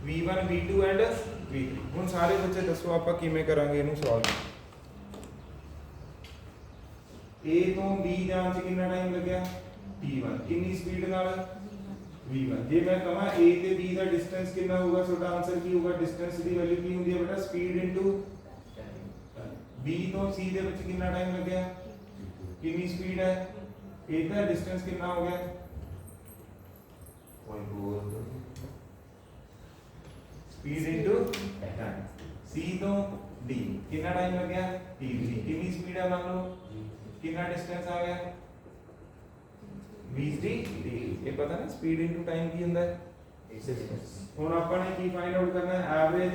[SPEAKER 1] v1 v2 ਐਂਡ v3। ਹੁਣ ਸਾਰੇ ਬੱਚੇ ਦੱਸੋ ਆਪਾਂ ਕਿਵੇਂ ਕਰਾਂਗੇ ਇਹਨੂੰ ਸੋਲਵ। a ਤੋਂ b ਜਾਣ 'ਚ ਕਿੰਨਾ ਟਾਈਮ ਲੱਗਿਆ t1, ਕਿੰਨੀ ਸਪੀਡ ਨਾਲ v1। ਜੇ ਮੈਂ ਕਹਾਂ a ਤੇ b ਦਾ ਡਿਸਟੈਂਸ ਕਿੰਨਾ ਹੋਊਗਾ, ਤੁਹਾਡਾ ਆਨਸਰ ਕੀ ਹੋਊਗਾ, ਡਿਸਟੈਂਸ ਦੀ ਵੈਲਿਊ ਕੀ ਹੁੰਦੀ ਹੈ ਬੇਟਾ, ਸਪੀਡ ਇਨਟੂ b ਤੋਂ c ਦੇ ਵਿੱਚ ਕਿੰਨਾ ਟਾਈਮ ਲੱਗਿਆ, ਕਿੰਨੀ ਸਪੀਡ ਹੈ, ਇਹਦਾ ਡਿਸਟੈਂਸ ਕਿੰਨਾ ਹੋ ਗਿਆ, कोई बोल दो, स्पीड इनटू टाइम। सी तो डी कितना टाइम लग गया t3, कितनी स्पीड है मान लो, कितना डिस्टेंस आ गया v3 d ਇਹ ਪਤਾ ਨਾ ਸਪੀਡ ਇਨਟੂ ਟਾਈਮ ਕੀ ਹੁੰਦਾ ਹੈ ਹੁਣ ਆਪਾਂ ਨੇ ਕੀ ਫਾਈਂਡ ਆਊਟ ਕਰਨਾ ਹੈ ਐਵਰੇਜ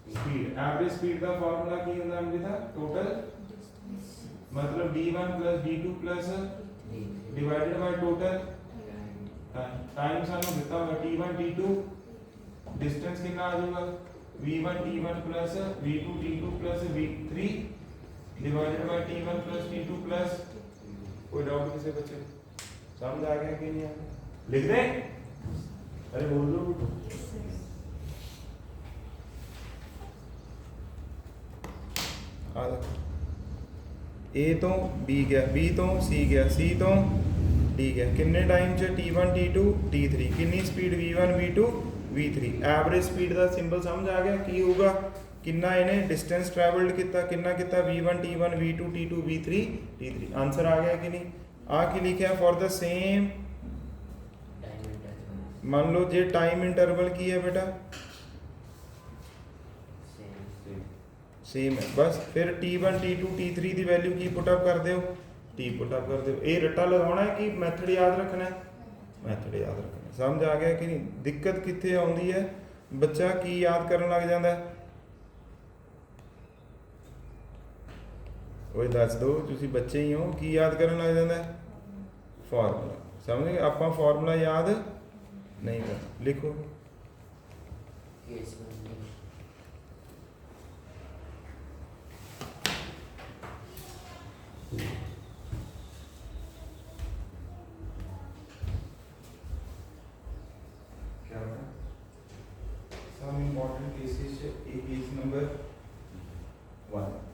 [SPEAKER 1] ਸਪੀਡ ਐਵਰੇਜ ਸਪੀਡ ਦਾ ਫਾਰਮੂਲਾ ਕੀ ਹੁੰਦਾ ਅੰਮ੍ਰਿਤਾ ਟੋਟਲ मतलब d1 plus d2 plus divided by total time सानू दिता हुआ t1 t2 डिस्टेंस कितना आ जाएगा v1 t1 plus v2 t2 plus v3 divided by t1 plus t2 plus कोई डाउट किसी बच्चे समझ आ गया कि नहीं आ गया लिख दें अरे बोल दो आ जा A ਤੋਂ B ਗਿਆ B ਤੋਂ C ਗਿਆ C ਤੋਂ D ਗਿਆ ਕਿੰਨੇ ਟਾਈਮ ਚ T1 T2 T3 ਕਿੰਨੀ speed V1 V2 V3 average speed ਦਾ ਸਿੰਬਲ ਸਮਝ ਆ ਗਿਆ ਕੀ ਹੋਊਗਾ ਕਿੰਨਾ ਇਹਨੇ ਡਿਸਟੈਂਸ ਟਰੈਵਲਡ ਕੀਤਾ ਕਿੰਨਾ ਕੀਤਾ V1 T1 V2 T2 V3 T3 answer ਆ ਗਿਆ ਕਿ ਨਹੀਂ ਆ ਕੀ ਲਿਖਿਆ ਫॉर द सेम मान लो जे टाइम इंटरवल की है बेटा सेम है बस फिर T1 T2 T3 ਦੀ ਵੈਲਿਊ ਕੀ ਪੁੱਟ ਅਪ ਕਰ ਦਿਓ T ਪੁੱਟ ਅਪ ਕਰ ਦਿਓ ਇਹ ਰੱਟਾ ਲਗਾਉਣਾ ਹੈ ਕਿ ਮੈਥਡ ਯਾਦ ਰੱਖਣਾ ਹੈ ਮੈਥਡ ਯਾਦ ਰੱਖਣਾ ਸਮਝ ਆ ਗਿਆ ਕਿ ਨਹੀਂ ਦਿੱਕਤ ਕਿੱਥੇ ਆਉਂਦੀ ਹੈ ਬੱਚਾ ਕੀ ਯਾਦ ਕਰਨ ਲੱਗ ਜਾਂਦਾ ਹੈ ਓਏ ਦੱਸ ਦਿਓ ਤੁਸੀਂ ਬੱਚੇ ਹੀ ਹੋ ਕੀ ਯਾਦ ਕਰਨ ਲੱਗ ਜਾਂਦਾ ਹੈ ਫਾਰਮੂਲਾ ਸਮਝ ਗਏ ਆਪਾਂ ਫਾਰਮੂਲਾ ਯਾਦ नहीं कर लिखो क्या होगा some important cases a case number 1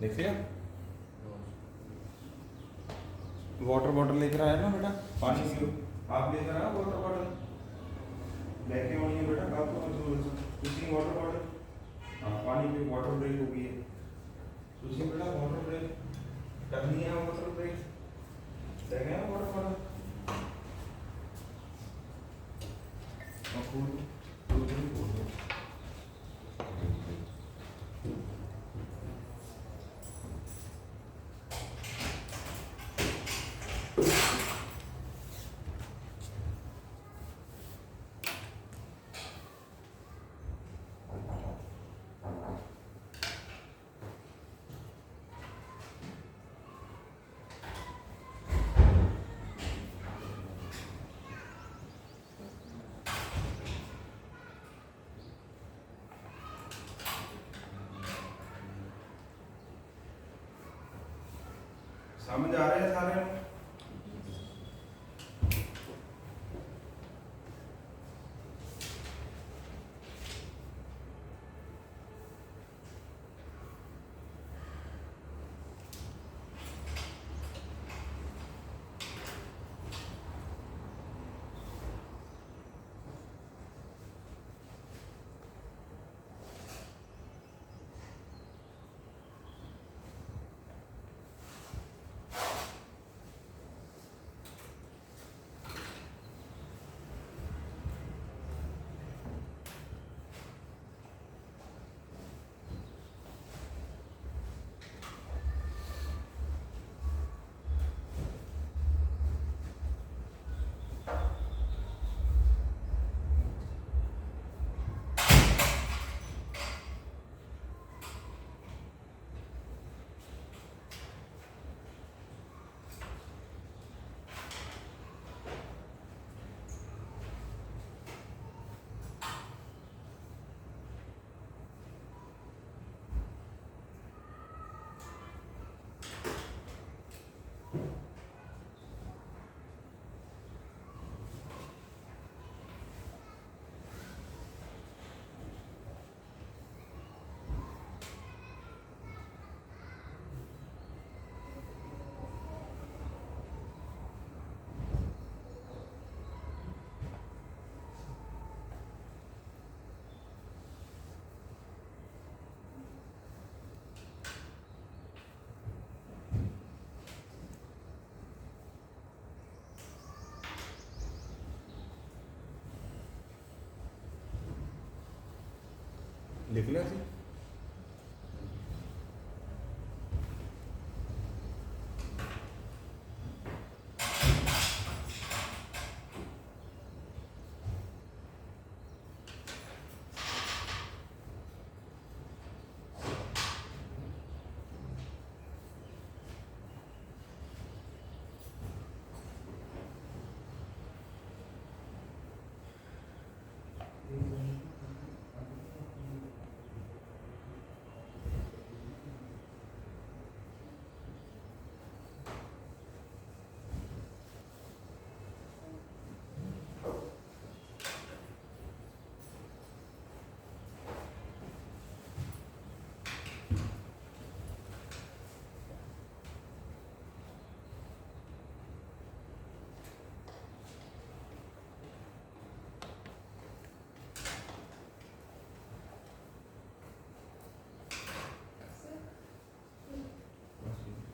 [SPEAKER 1] देख लिया वाटर बॉटल लेकर आया ना बेटा पानी पियो आप लेकर आया वाटर बॉटल लेके आनी है बेटा आप तो वाटर बॉटल हाँ पानी पियो वाटर ब्रेक हो गई है तुझे बेटा वाटर ब्रेक करनी है वाटर ब्रेक देंगे ना वाटर बॉटल समझ आ रहा है सारे ਨੂੰ? लिख लिया सी?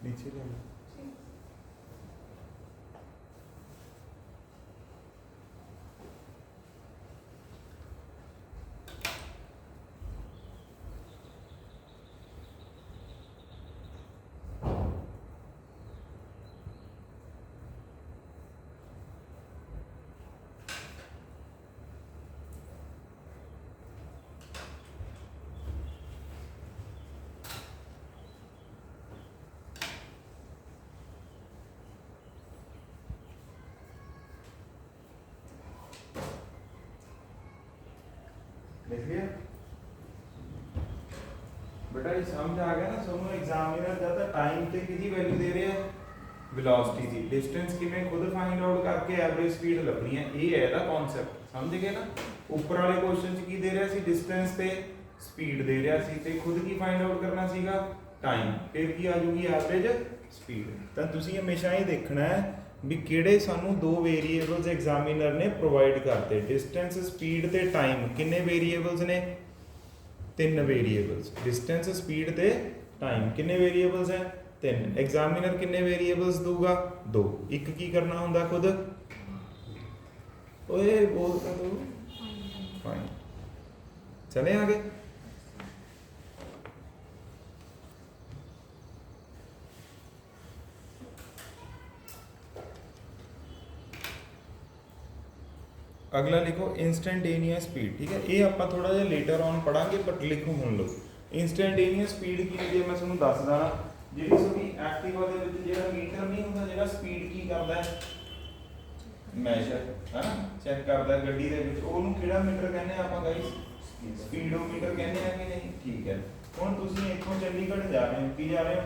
[SPEAKER 1] नीचे ले लो। लिख लिया बेटा? ये समझ आ गया ना? सोनू एग्जामिनर ज्यादा टाइम ਤੇ ਕਿਹਦੀ ਵੈਲਿਊ ਦੇ ਰਿਹਾ? ਵੈਲੋਸਿਟੀ ਦੀ। ਡਿਸਟੈਂਸ ਕਿਵੇਂ ਖੁਦ ਫਾਈਂਡ ਆਊਟ ਕਰਕੇ ਐਵਰੇਜ ਸਪੀਡ ਲੱਭਣੀ ਹੈ, ਇਹ ਹੈ ਇਹਦਾ ਕਨਸੈਪਟ। ਸਮਝ ਗਏ ਨਾ? ਉੱਪਰ ਵਾਲੇ ਕੁਐਸਚਨ 'ਚ ਕੀ ਦੇ ਰਿਹਾ ਸੀ? ਡਿਸਟੈਂਸ ਤੇ ਸਪੀਡ ਦੇ ਰਿਹਾ ਸੀ, ਤੇ ਖੁਦ ਕੀ ਫਾਈਂਡ ਆਊਟ ਕਰਨਾ ਸੀਗਾ? ਟਾਈਮ। ਫਿਰ ਕੀ ਆ ਜੂਗੀ? Average speed. ਤਾਂ ਤੁਸੀਂ ਹਮੇਸ਼ਾ ਇਹ ਦੇਖਣਾ ਹੈ ਵੀ ਕਿਹੜੇ ਸਾਨੂੰ ਦੋ ਵੇਰੀਏਬਲਸ ਐਗਜ਼ਾਮੀਨਰ ਨੇ ਪ੍ਰੋਵਾਈਡ ਕਰਤੇ। ਡਿਸਟੈਂਸ, ਸਪੀਡ ਤੇ ਟਾਈਮ। ਕਿੰਨੇ ਵੇਰੀਏਬਲਸ ਨੇ? ਤਿੰਨ ਵੇਰੀਏਬਲਸ। ਡਿਸਟੈਂਸ, ਸਪੀਡ ਤੇ ਟਾਈਮ। ਕਿੰਨੇ ਵੇਰੀਏਬਲਸ ਹੈ? ਤਿੰਨ। ਐਗਜ਼ਾਮੀਨਰ ਕਿੰਨੇ ਵੇਰੀਏਬਲਸ ਦਊਗਾ? ਦੋ। ਇੱਕ ਕੀ ਕਰਨਾ ਹੁੰਦਾ ਖੁਦ? ਓਏ ਬੋਲ ਤਾਂ ਦੋ। फाइन, चले आगे। अगला लिखो इंस्टेंटेनियस स्पीड। ठीक है, ये आप थोड़ा जिहा लेटर ऑन पढ़ांगे, बट लिखो हुण लो इंस्टेंटेनियस स्पीड की होंदी है। मैं तुहानूं दसदा ना, जिहड़ी तुहाडी एक्टिवा दे विच जिहड़ा मीटर नहीं हुंदा, जिहड़ा स्पीड की करदा है मैजर, है ना, चेक करदा है गड्डी दे विच, ओहनूं किहड़ा मीटर कहने आ आपां गाइस? स्पीडोमीटर कहने आ कि नहीं? ठीक है, हुण तुसीं इत्थों चंडीगढ़ जा रहे हो, की जा रहे हो?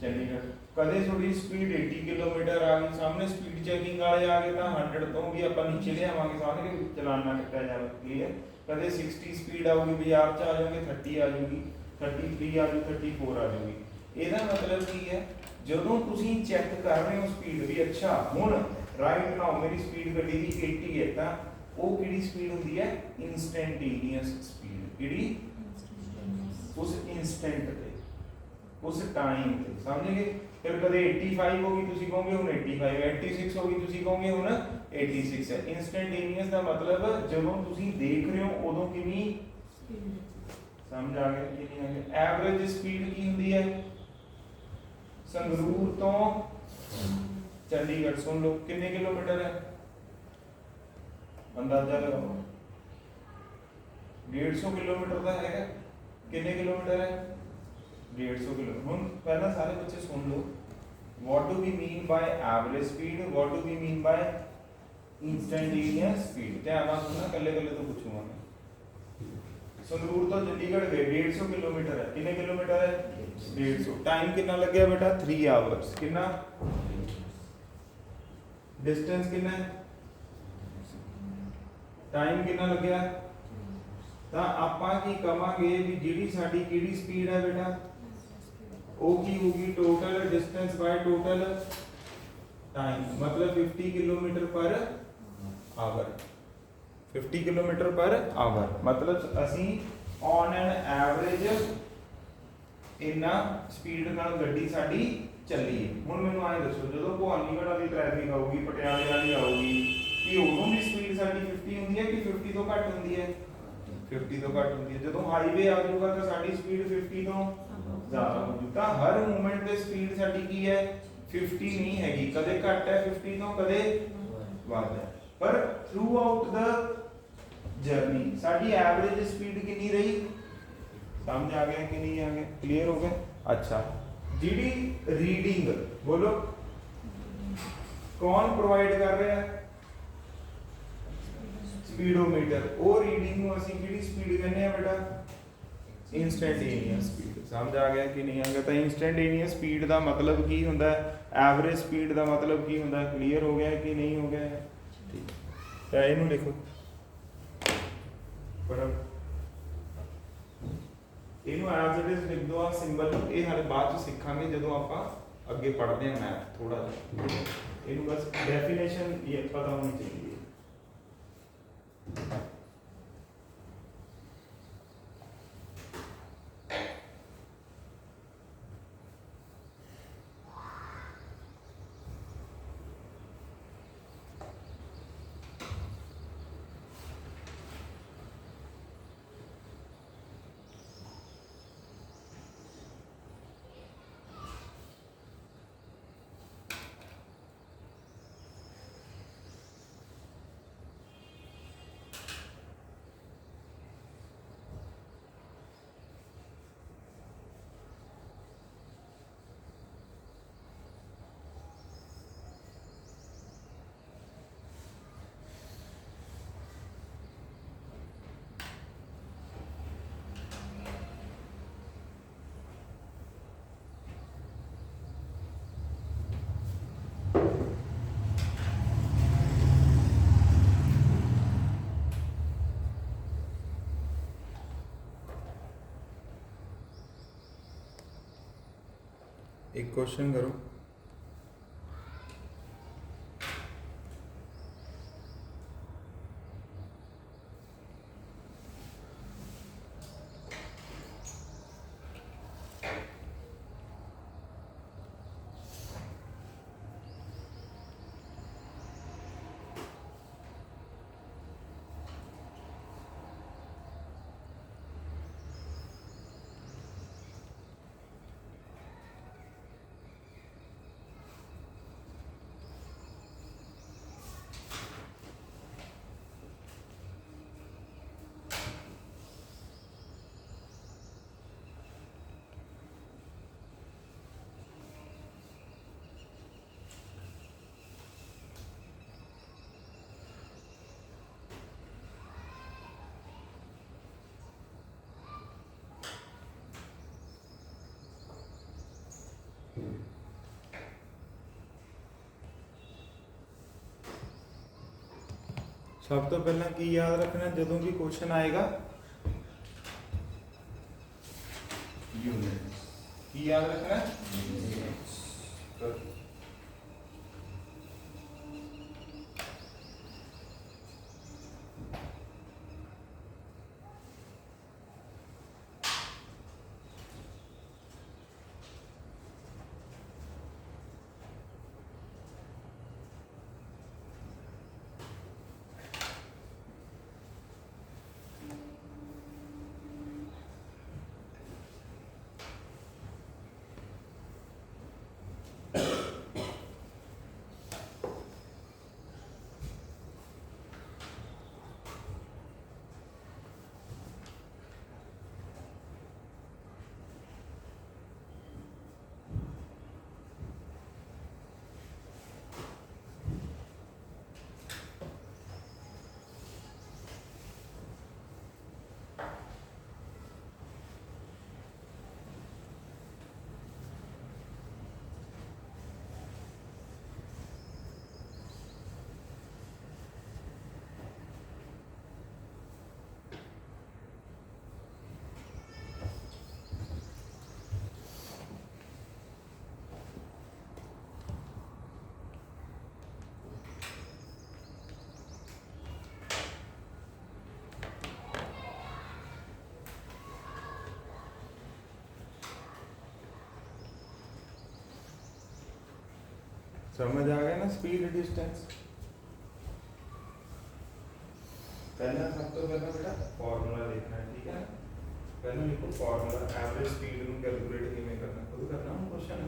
[SPEAKER 1] चंडीगढ़। कदे थोड़ी स्पीड 80 किलोमीटर आ गई, सामने स्पीड चैकिंग वाले आ गए तो 100 तो भी आप नीचे लियावांगे, सामने चलान ना कटा जाए। क्लियर? कदे 60 स्पीड आऊगी, बाजार च आ जाओगे 30 आ जाऊगी, 33 आ जाऊ, 34 आ जाऊगी। ਇਹਦਾ मतलब की है, ਜਦੋਂ ਤੁਸੀਂ ਚੈੱਕ ਕਰ ਰਹੇ ਹੋ ਸਪੀਡ ਵੀ, ਅੱਛਾ ਹੁਣ ਰਾਈਟ ਨਾਓ ਮੇਰੀ ਸਪੀਡ ਗੱਡੀ ਦੀ 80 ਹੈ, ਤਾਂ ਉਹ ਕਿਹੜੀ ਸਪੀਡ ਹੁੰਦੀ ਹੈ? ਇਨਸਟੈਂਟੇਨੀਅਸ ਸਪੀਡ। ਕਿਹੜੀ? ਉਸ ਇਨਸਟੈਂਟ ਤੇ, उस टाइम पे, समझ गए? फिर कदे 85 होगी, तुसी कहोगे हुण 85, 86 होगी, तुसी कहोगे हुण 86 है। इंस्टेंटेनियस का मतलब जदों तुसी देख रहे हो उदों कितनी समझ आ गया कि नहीं आ गया? एवरेज स्पीड की हुंदी है? संगरूर तो चंडीगढ़, सुन लो कितने किलोमीटर है? अंदाजा लगाओ। 150 किलोमीटर का है। कितने किलोमीटर है? 150 किलोमीटर। हम पहला सारे बच्चे सुन लो, what do we mean by average speed, what do we mean by instantaneous speed. ध्यान ਨਾਲ सुनना, कल्ले कल्ले तो पूछूंगा मैं। संगरूर तो चंडीगढ़ गए 150 किलोमीटर है। कितने किलोमीटर है? 150। टाइम कितना लग गया बेटा? 3 आवर्स। कितना डिस्टेंस कितना है? टाइम कितना लग गया? ਤਾਂ ਆਪਾਂ ਕੀ ਕਵਾਂਗੇ ਵੀ ਜਿਹੜੀ ਸਾਡੀ ਕਿਹੜੀ ਸਪੀਡ ਹੈ ਬੇਟਾ? ਉਹ ਕੀ ਹੋਗੀ? ਟੋਟਲ ਡਿਸਟੈਂਸ ਬਾਈ ਟੋਟਲ टाइम, मतलब 50 kilometre per hour. 50 kilometre per hour मतलब ਅਸੀਂ ਔਨ ਐਨ ਐਵਰੇਜ ਇੰਨਾ ਸਪੀਡ ਨਾਲ ਗੱਡੀ ਸਾਡੀ ਚੱਲੀ ਹੈ। ਹੁਣ ਮੈਨੂੰ ਆਏ ਦੱਸੋ, ਜਦੋਂ ਭਵਾਨੀਗੜ੍ਹ ਵਾਲੀ ਟ੍ਰੈਫਿਕ ਆਊਗੀ, ਪਟਿਆਲੇ ਵਾਲੀ ਆਊਗੀ, ਕੀ ਉਦੋਂ ਵੀ ਸਪੀਡ ਸਾਡੀ 50 ਹੁੰਦੀ ਹੈ ਕਿ 50 ਤੋਂ ਘੱਟ ਹੁੰਦੀ ਹੈ? 50 ਤੋਂ ਘੱਟ ਹੁੰਦੀ ਹੈ। ਜਦੋਂ ਹਾਈਵੇ ਆ ਜਾਊਗਾ ਤਾਂ ਸਾਡੀ ਸਪੀਡ 50 ਤੋਂ ਜ਼ਿਆਦਾ ਹੋ ਜੂ। ਤਾਂ ਹਰ ਮੂਵਮੈਂਟ ਤੇ ਸਪੀਡ ਸਾਡੀ ਕੀ ਹੈ? 50 नहीं हैगी, कदे घट है 50 तो, कदे वध है। पर through out the journey sari average speed कितनी रही? समझ आ गया कि नहीं आ गया? क्लियर हो गया? अच्छा, जीडी रीडिंग बोलो कौन प्रोवाइड कर रहा है? स्पीडोमीटर। वो रीडिंग ਨੂੰ ਅਸੀਂ ਕਿਹੜੀ ਸਪੀਡ ਕਹਿੰਦੇ ਆ ਬੇਟਾ? Instantaneous speed. समझ आ गया कि नहीं आ गया? तो इंस्टेंटेनियस स्पीड का मतलब की होंदा है? एवरेज स्पीड का मतलब की होंदा है? क्लियर हो गया कि नहीं हो गया? ठीक, तो इनू लिखो इनू एज इट इज लिख दो। आ सिंबल ये हाले बाद सीखांगे जो आप अगे पढ़ते हैं मैथ थोड़ा सा। इनू बस डेफिनेशन ये पता होनी चाहिए। एक क्वेश्चन करो। ਸਭ ਤੋਂ ਪਹਿਲਾਂ ਕੀ ਯਾਦ ਰੱਖਣਾ ਜਦੋਂ ਵੀ ਕੁਐਸਚਨ ਆਏਗਾ, यूनिट्स की याद रखना है। समझ आ गया ना स्पीड डिस्टेंस। पहला सब तो पहला बेटा फॉर्मूला लिखना है, ठीक है। पहला लिखो फॉर्मूला, एवरेज स्पीड ਨੂੰ कैलकुलेट ਕਿਵੇਂ करना, खुद करना है क्वेश्चन।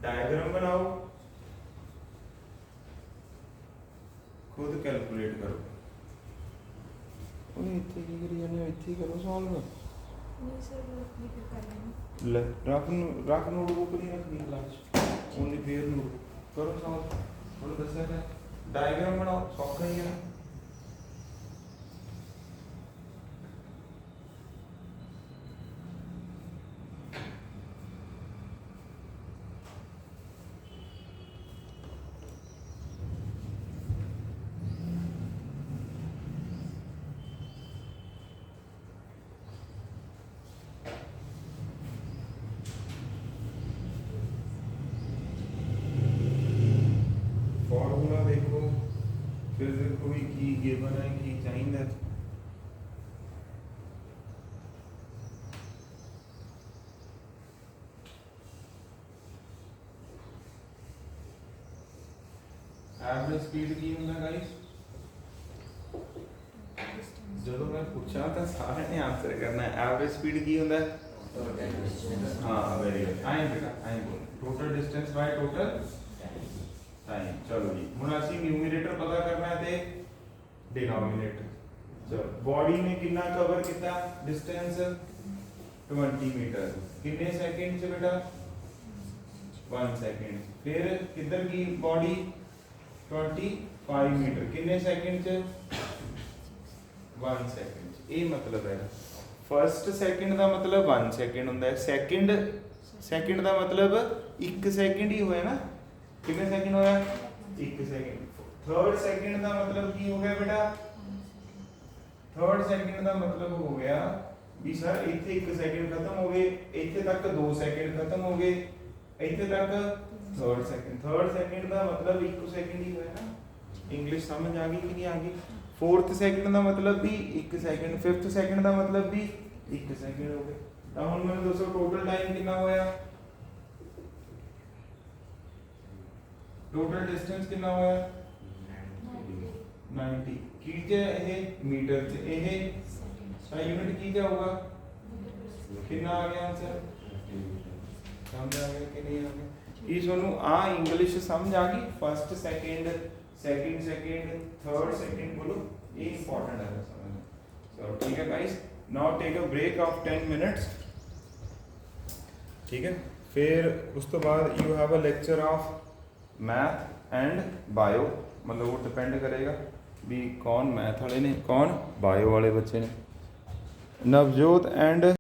[SPEAKER 1] डायग्राम बनाओ, खुद कैलकुलेट करो। ਉਹਨੇ ਇੱਥੇ ਕੀ ਕਰੀ ਜਾਂਦੇ ਹੋ, ਇੱਥੇ ਹੀ ਕਰੋ ਸੋਲਵ।
[SPEAKER 2] नहीं सर वो अपनी फिर कर लेंगे।
[SPEAKER 1] ਲੈ ਰੱਖ ਨੋਟਬੁੱਕ ਨਹੀਂ ਰੱਖਣੀ ਕਲਾਸ ਚ, ਉਹਨੇ ਫੇਰ ਨੋਟ ਕਰੋ ਸੋਲਵ। ਹੁਣ ਦੱਸਿਆ ਹੈ ਡਾਇਗਰਾਮ ਬਣਾਓ, ਸੌਖਾ ਹੀ ਹੈ। फॉर्मूला देखो, फिर देखो भी की गिवन है की चाहिए। एवरेज स्पीड की ਹੁੰਦਾ गाइस, ਜਦੋਂ ਮੈਂ ਪੁੱਛਾਂ ਤਾਂ ਸਾਰਿਆਂ ਨੇ ਆਨਸਰ ਕਰਨਾ ਹੈ। ਐਵਰੇਜ ਸਪੀਡ ਕੀ ਹੁੰਦਾ ਹੈ? ਹਾਂ ਵੈਰੀ ਗੁੱਡ, ਆਈ ਬੇਟਾ ਆਈ ਬੋਲ, ਟੋਟਲ ਡਿਸਟੈਂਸ ਬਾਈ ਟੋਟਲ टाइम। चलो जी ਹੁਣ ਅਸੀਂ ਨਿਊਮਰੇਟਰ ਪਤਾ ਕਰਨਾ ਹੈ ਤੇ ਡਿਨੋਮੀਨੇਟਰ। ਚਲੋ ਬੋਡੀ ਨੇ ਕਿੰਨਾ ਕਵਰ ਕੀਤਾ ਡਿਸਟੈਂਸ 20 ਮੀਟਰ, ਕਿੰਨੇ ਸੈਕਿੰਡ ਚ ਬੇਟਾ 1 ਸੈਕਿੰਡ। ਫਿਰ ਕਿੱਧਰ ਗਈ ਬੋਡੀ 25 ਮੀਟਰ, ਕਿੰਨੇ ਸੈਕਿੰਡ ਚ 1 ਸੈਕਿੰਡ। ਇਹ ਮਤਲਬ ਹੈ ਫਰਸਟ ਸੈਕਿੰਡ ਦਾ ਮਤਲਬ 1 ਸੈਕਿੰਡ ਹੁੰਦਾ ਹੈ, ਸੈਕਿੰਡ ਦਾ ਮਤਲਬ 1 ਸੈਕਿੰਡ ਹੀ ਹੋਇਆ ਨਾ। कितने सेकंड होया 1 सेकंड। थर्ड सेकंड का मतलब की हो गया बेटा, थर्ड सेकंड का मतलब हो गया भी सर इथे 1 सेकंड खत्म हो गए, इथे तक 2 सेकंड खत्म हो गए, इथे तक थर्ड सेकंड का मतलब 1 सेकंड ही होया ना। इंग्लिश समझ आ गई कि नहीं आ गई। फोर्थ सेकंड का मतलब भी 1 सेकंड, फिफ्थ सेकंड का मतलब भी 1 सेकंड हो गए। तो हुण मैंने दसो टोटल टाइम कितना होया, टोटल डिस्टेंस कितना होया 90। की च ਇਹ मीटर च ਇਹ ਤਾਂ यूनिट की क्या होगा, कितना आ गया आंसर, समझ आ गया कि नहीं आ गया। ये ਤੁਹਾਨੂੰ ਆ इंग्लिश समझ आ गई। फर्स्ट सेकंड थर्ड सेकंड बोलो, ये इंपॉर्टेंट है समझना। चलो ठीक है guys, now take a break of 10 minutes, ठीक है। फिर उस तो बाद you have a lecture of math and bio, मतलब वो डिपेंड करेगा भी कौन मैथ वाले ने कौन बायो वाले बच्चे ने। नवजोत एंड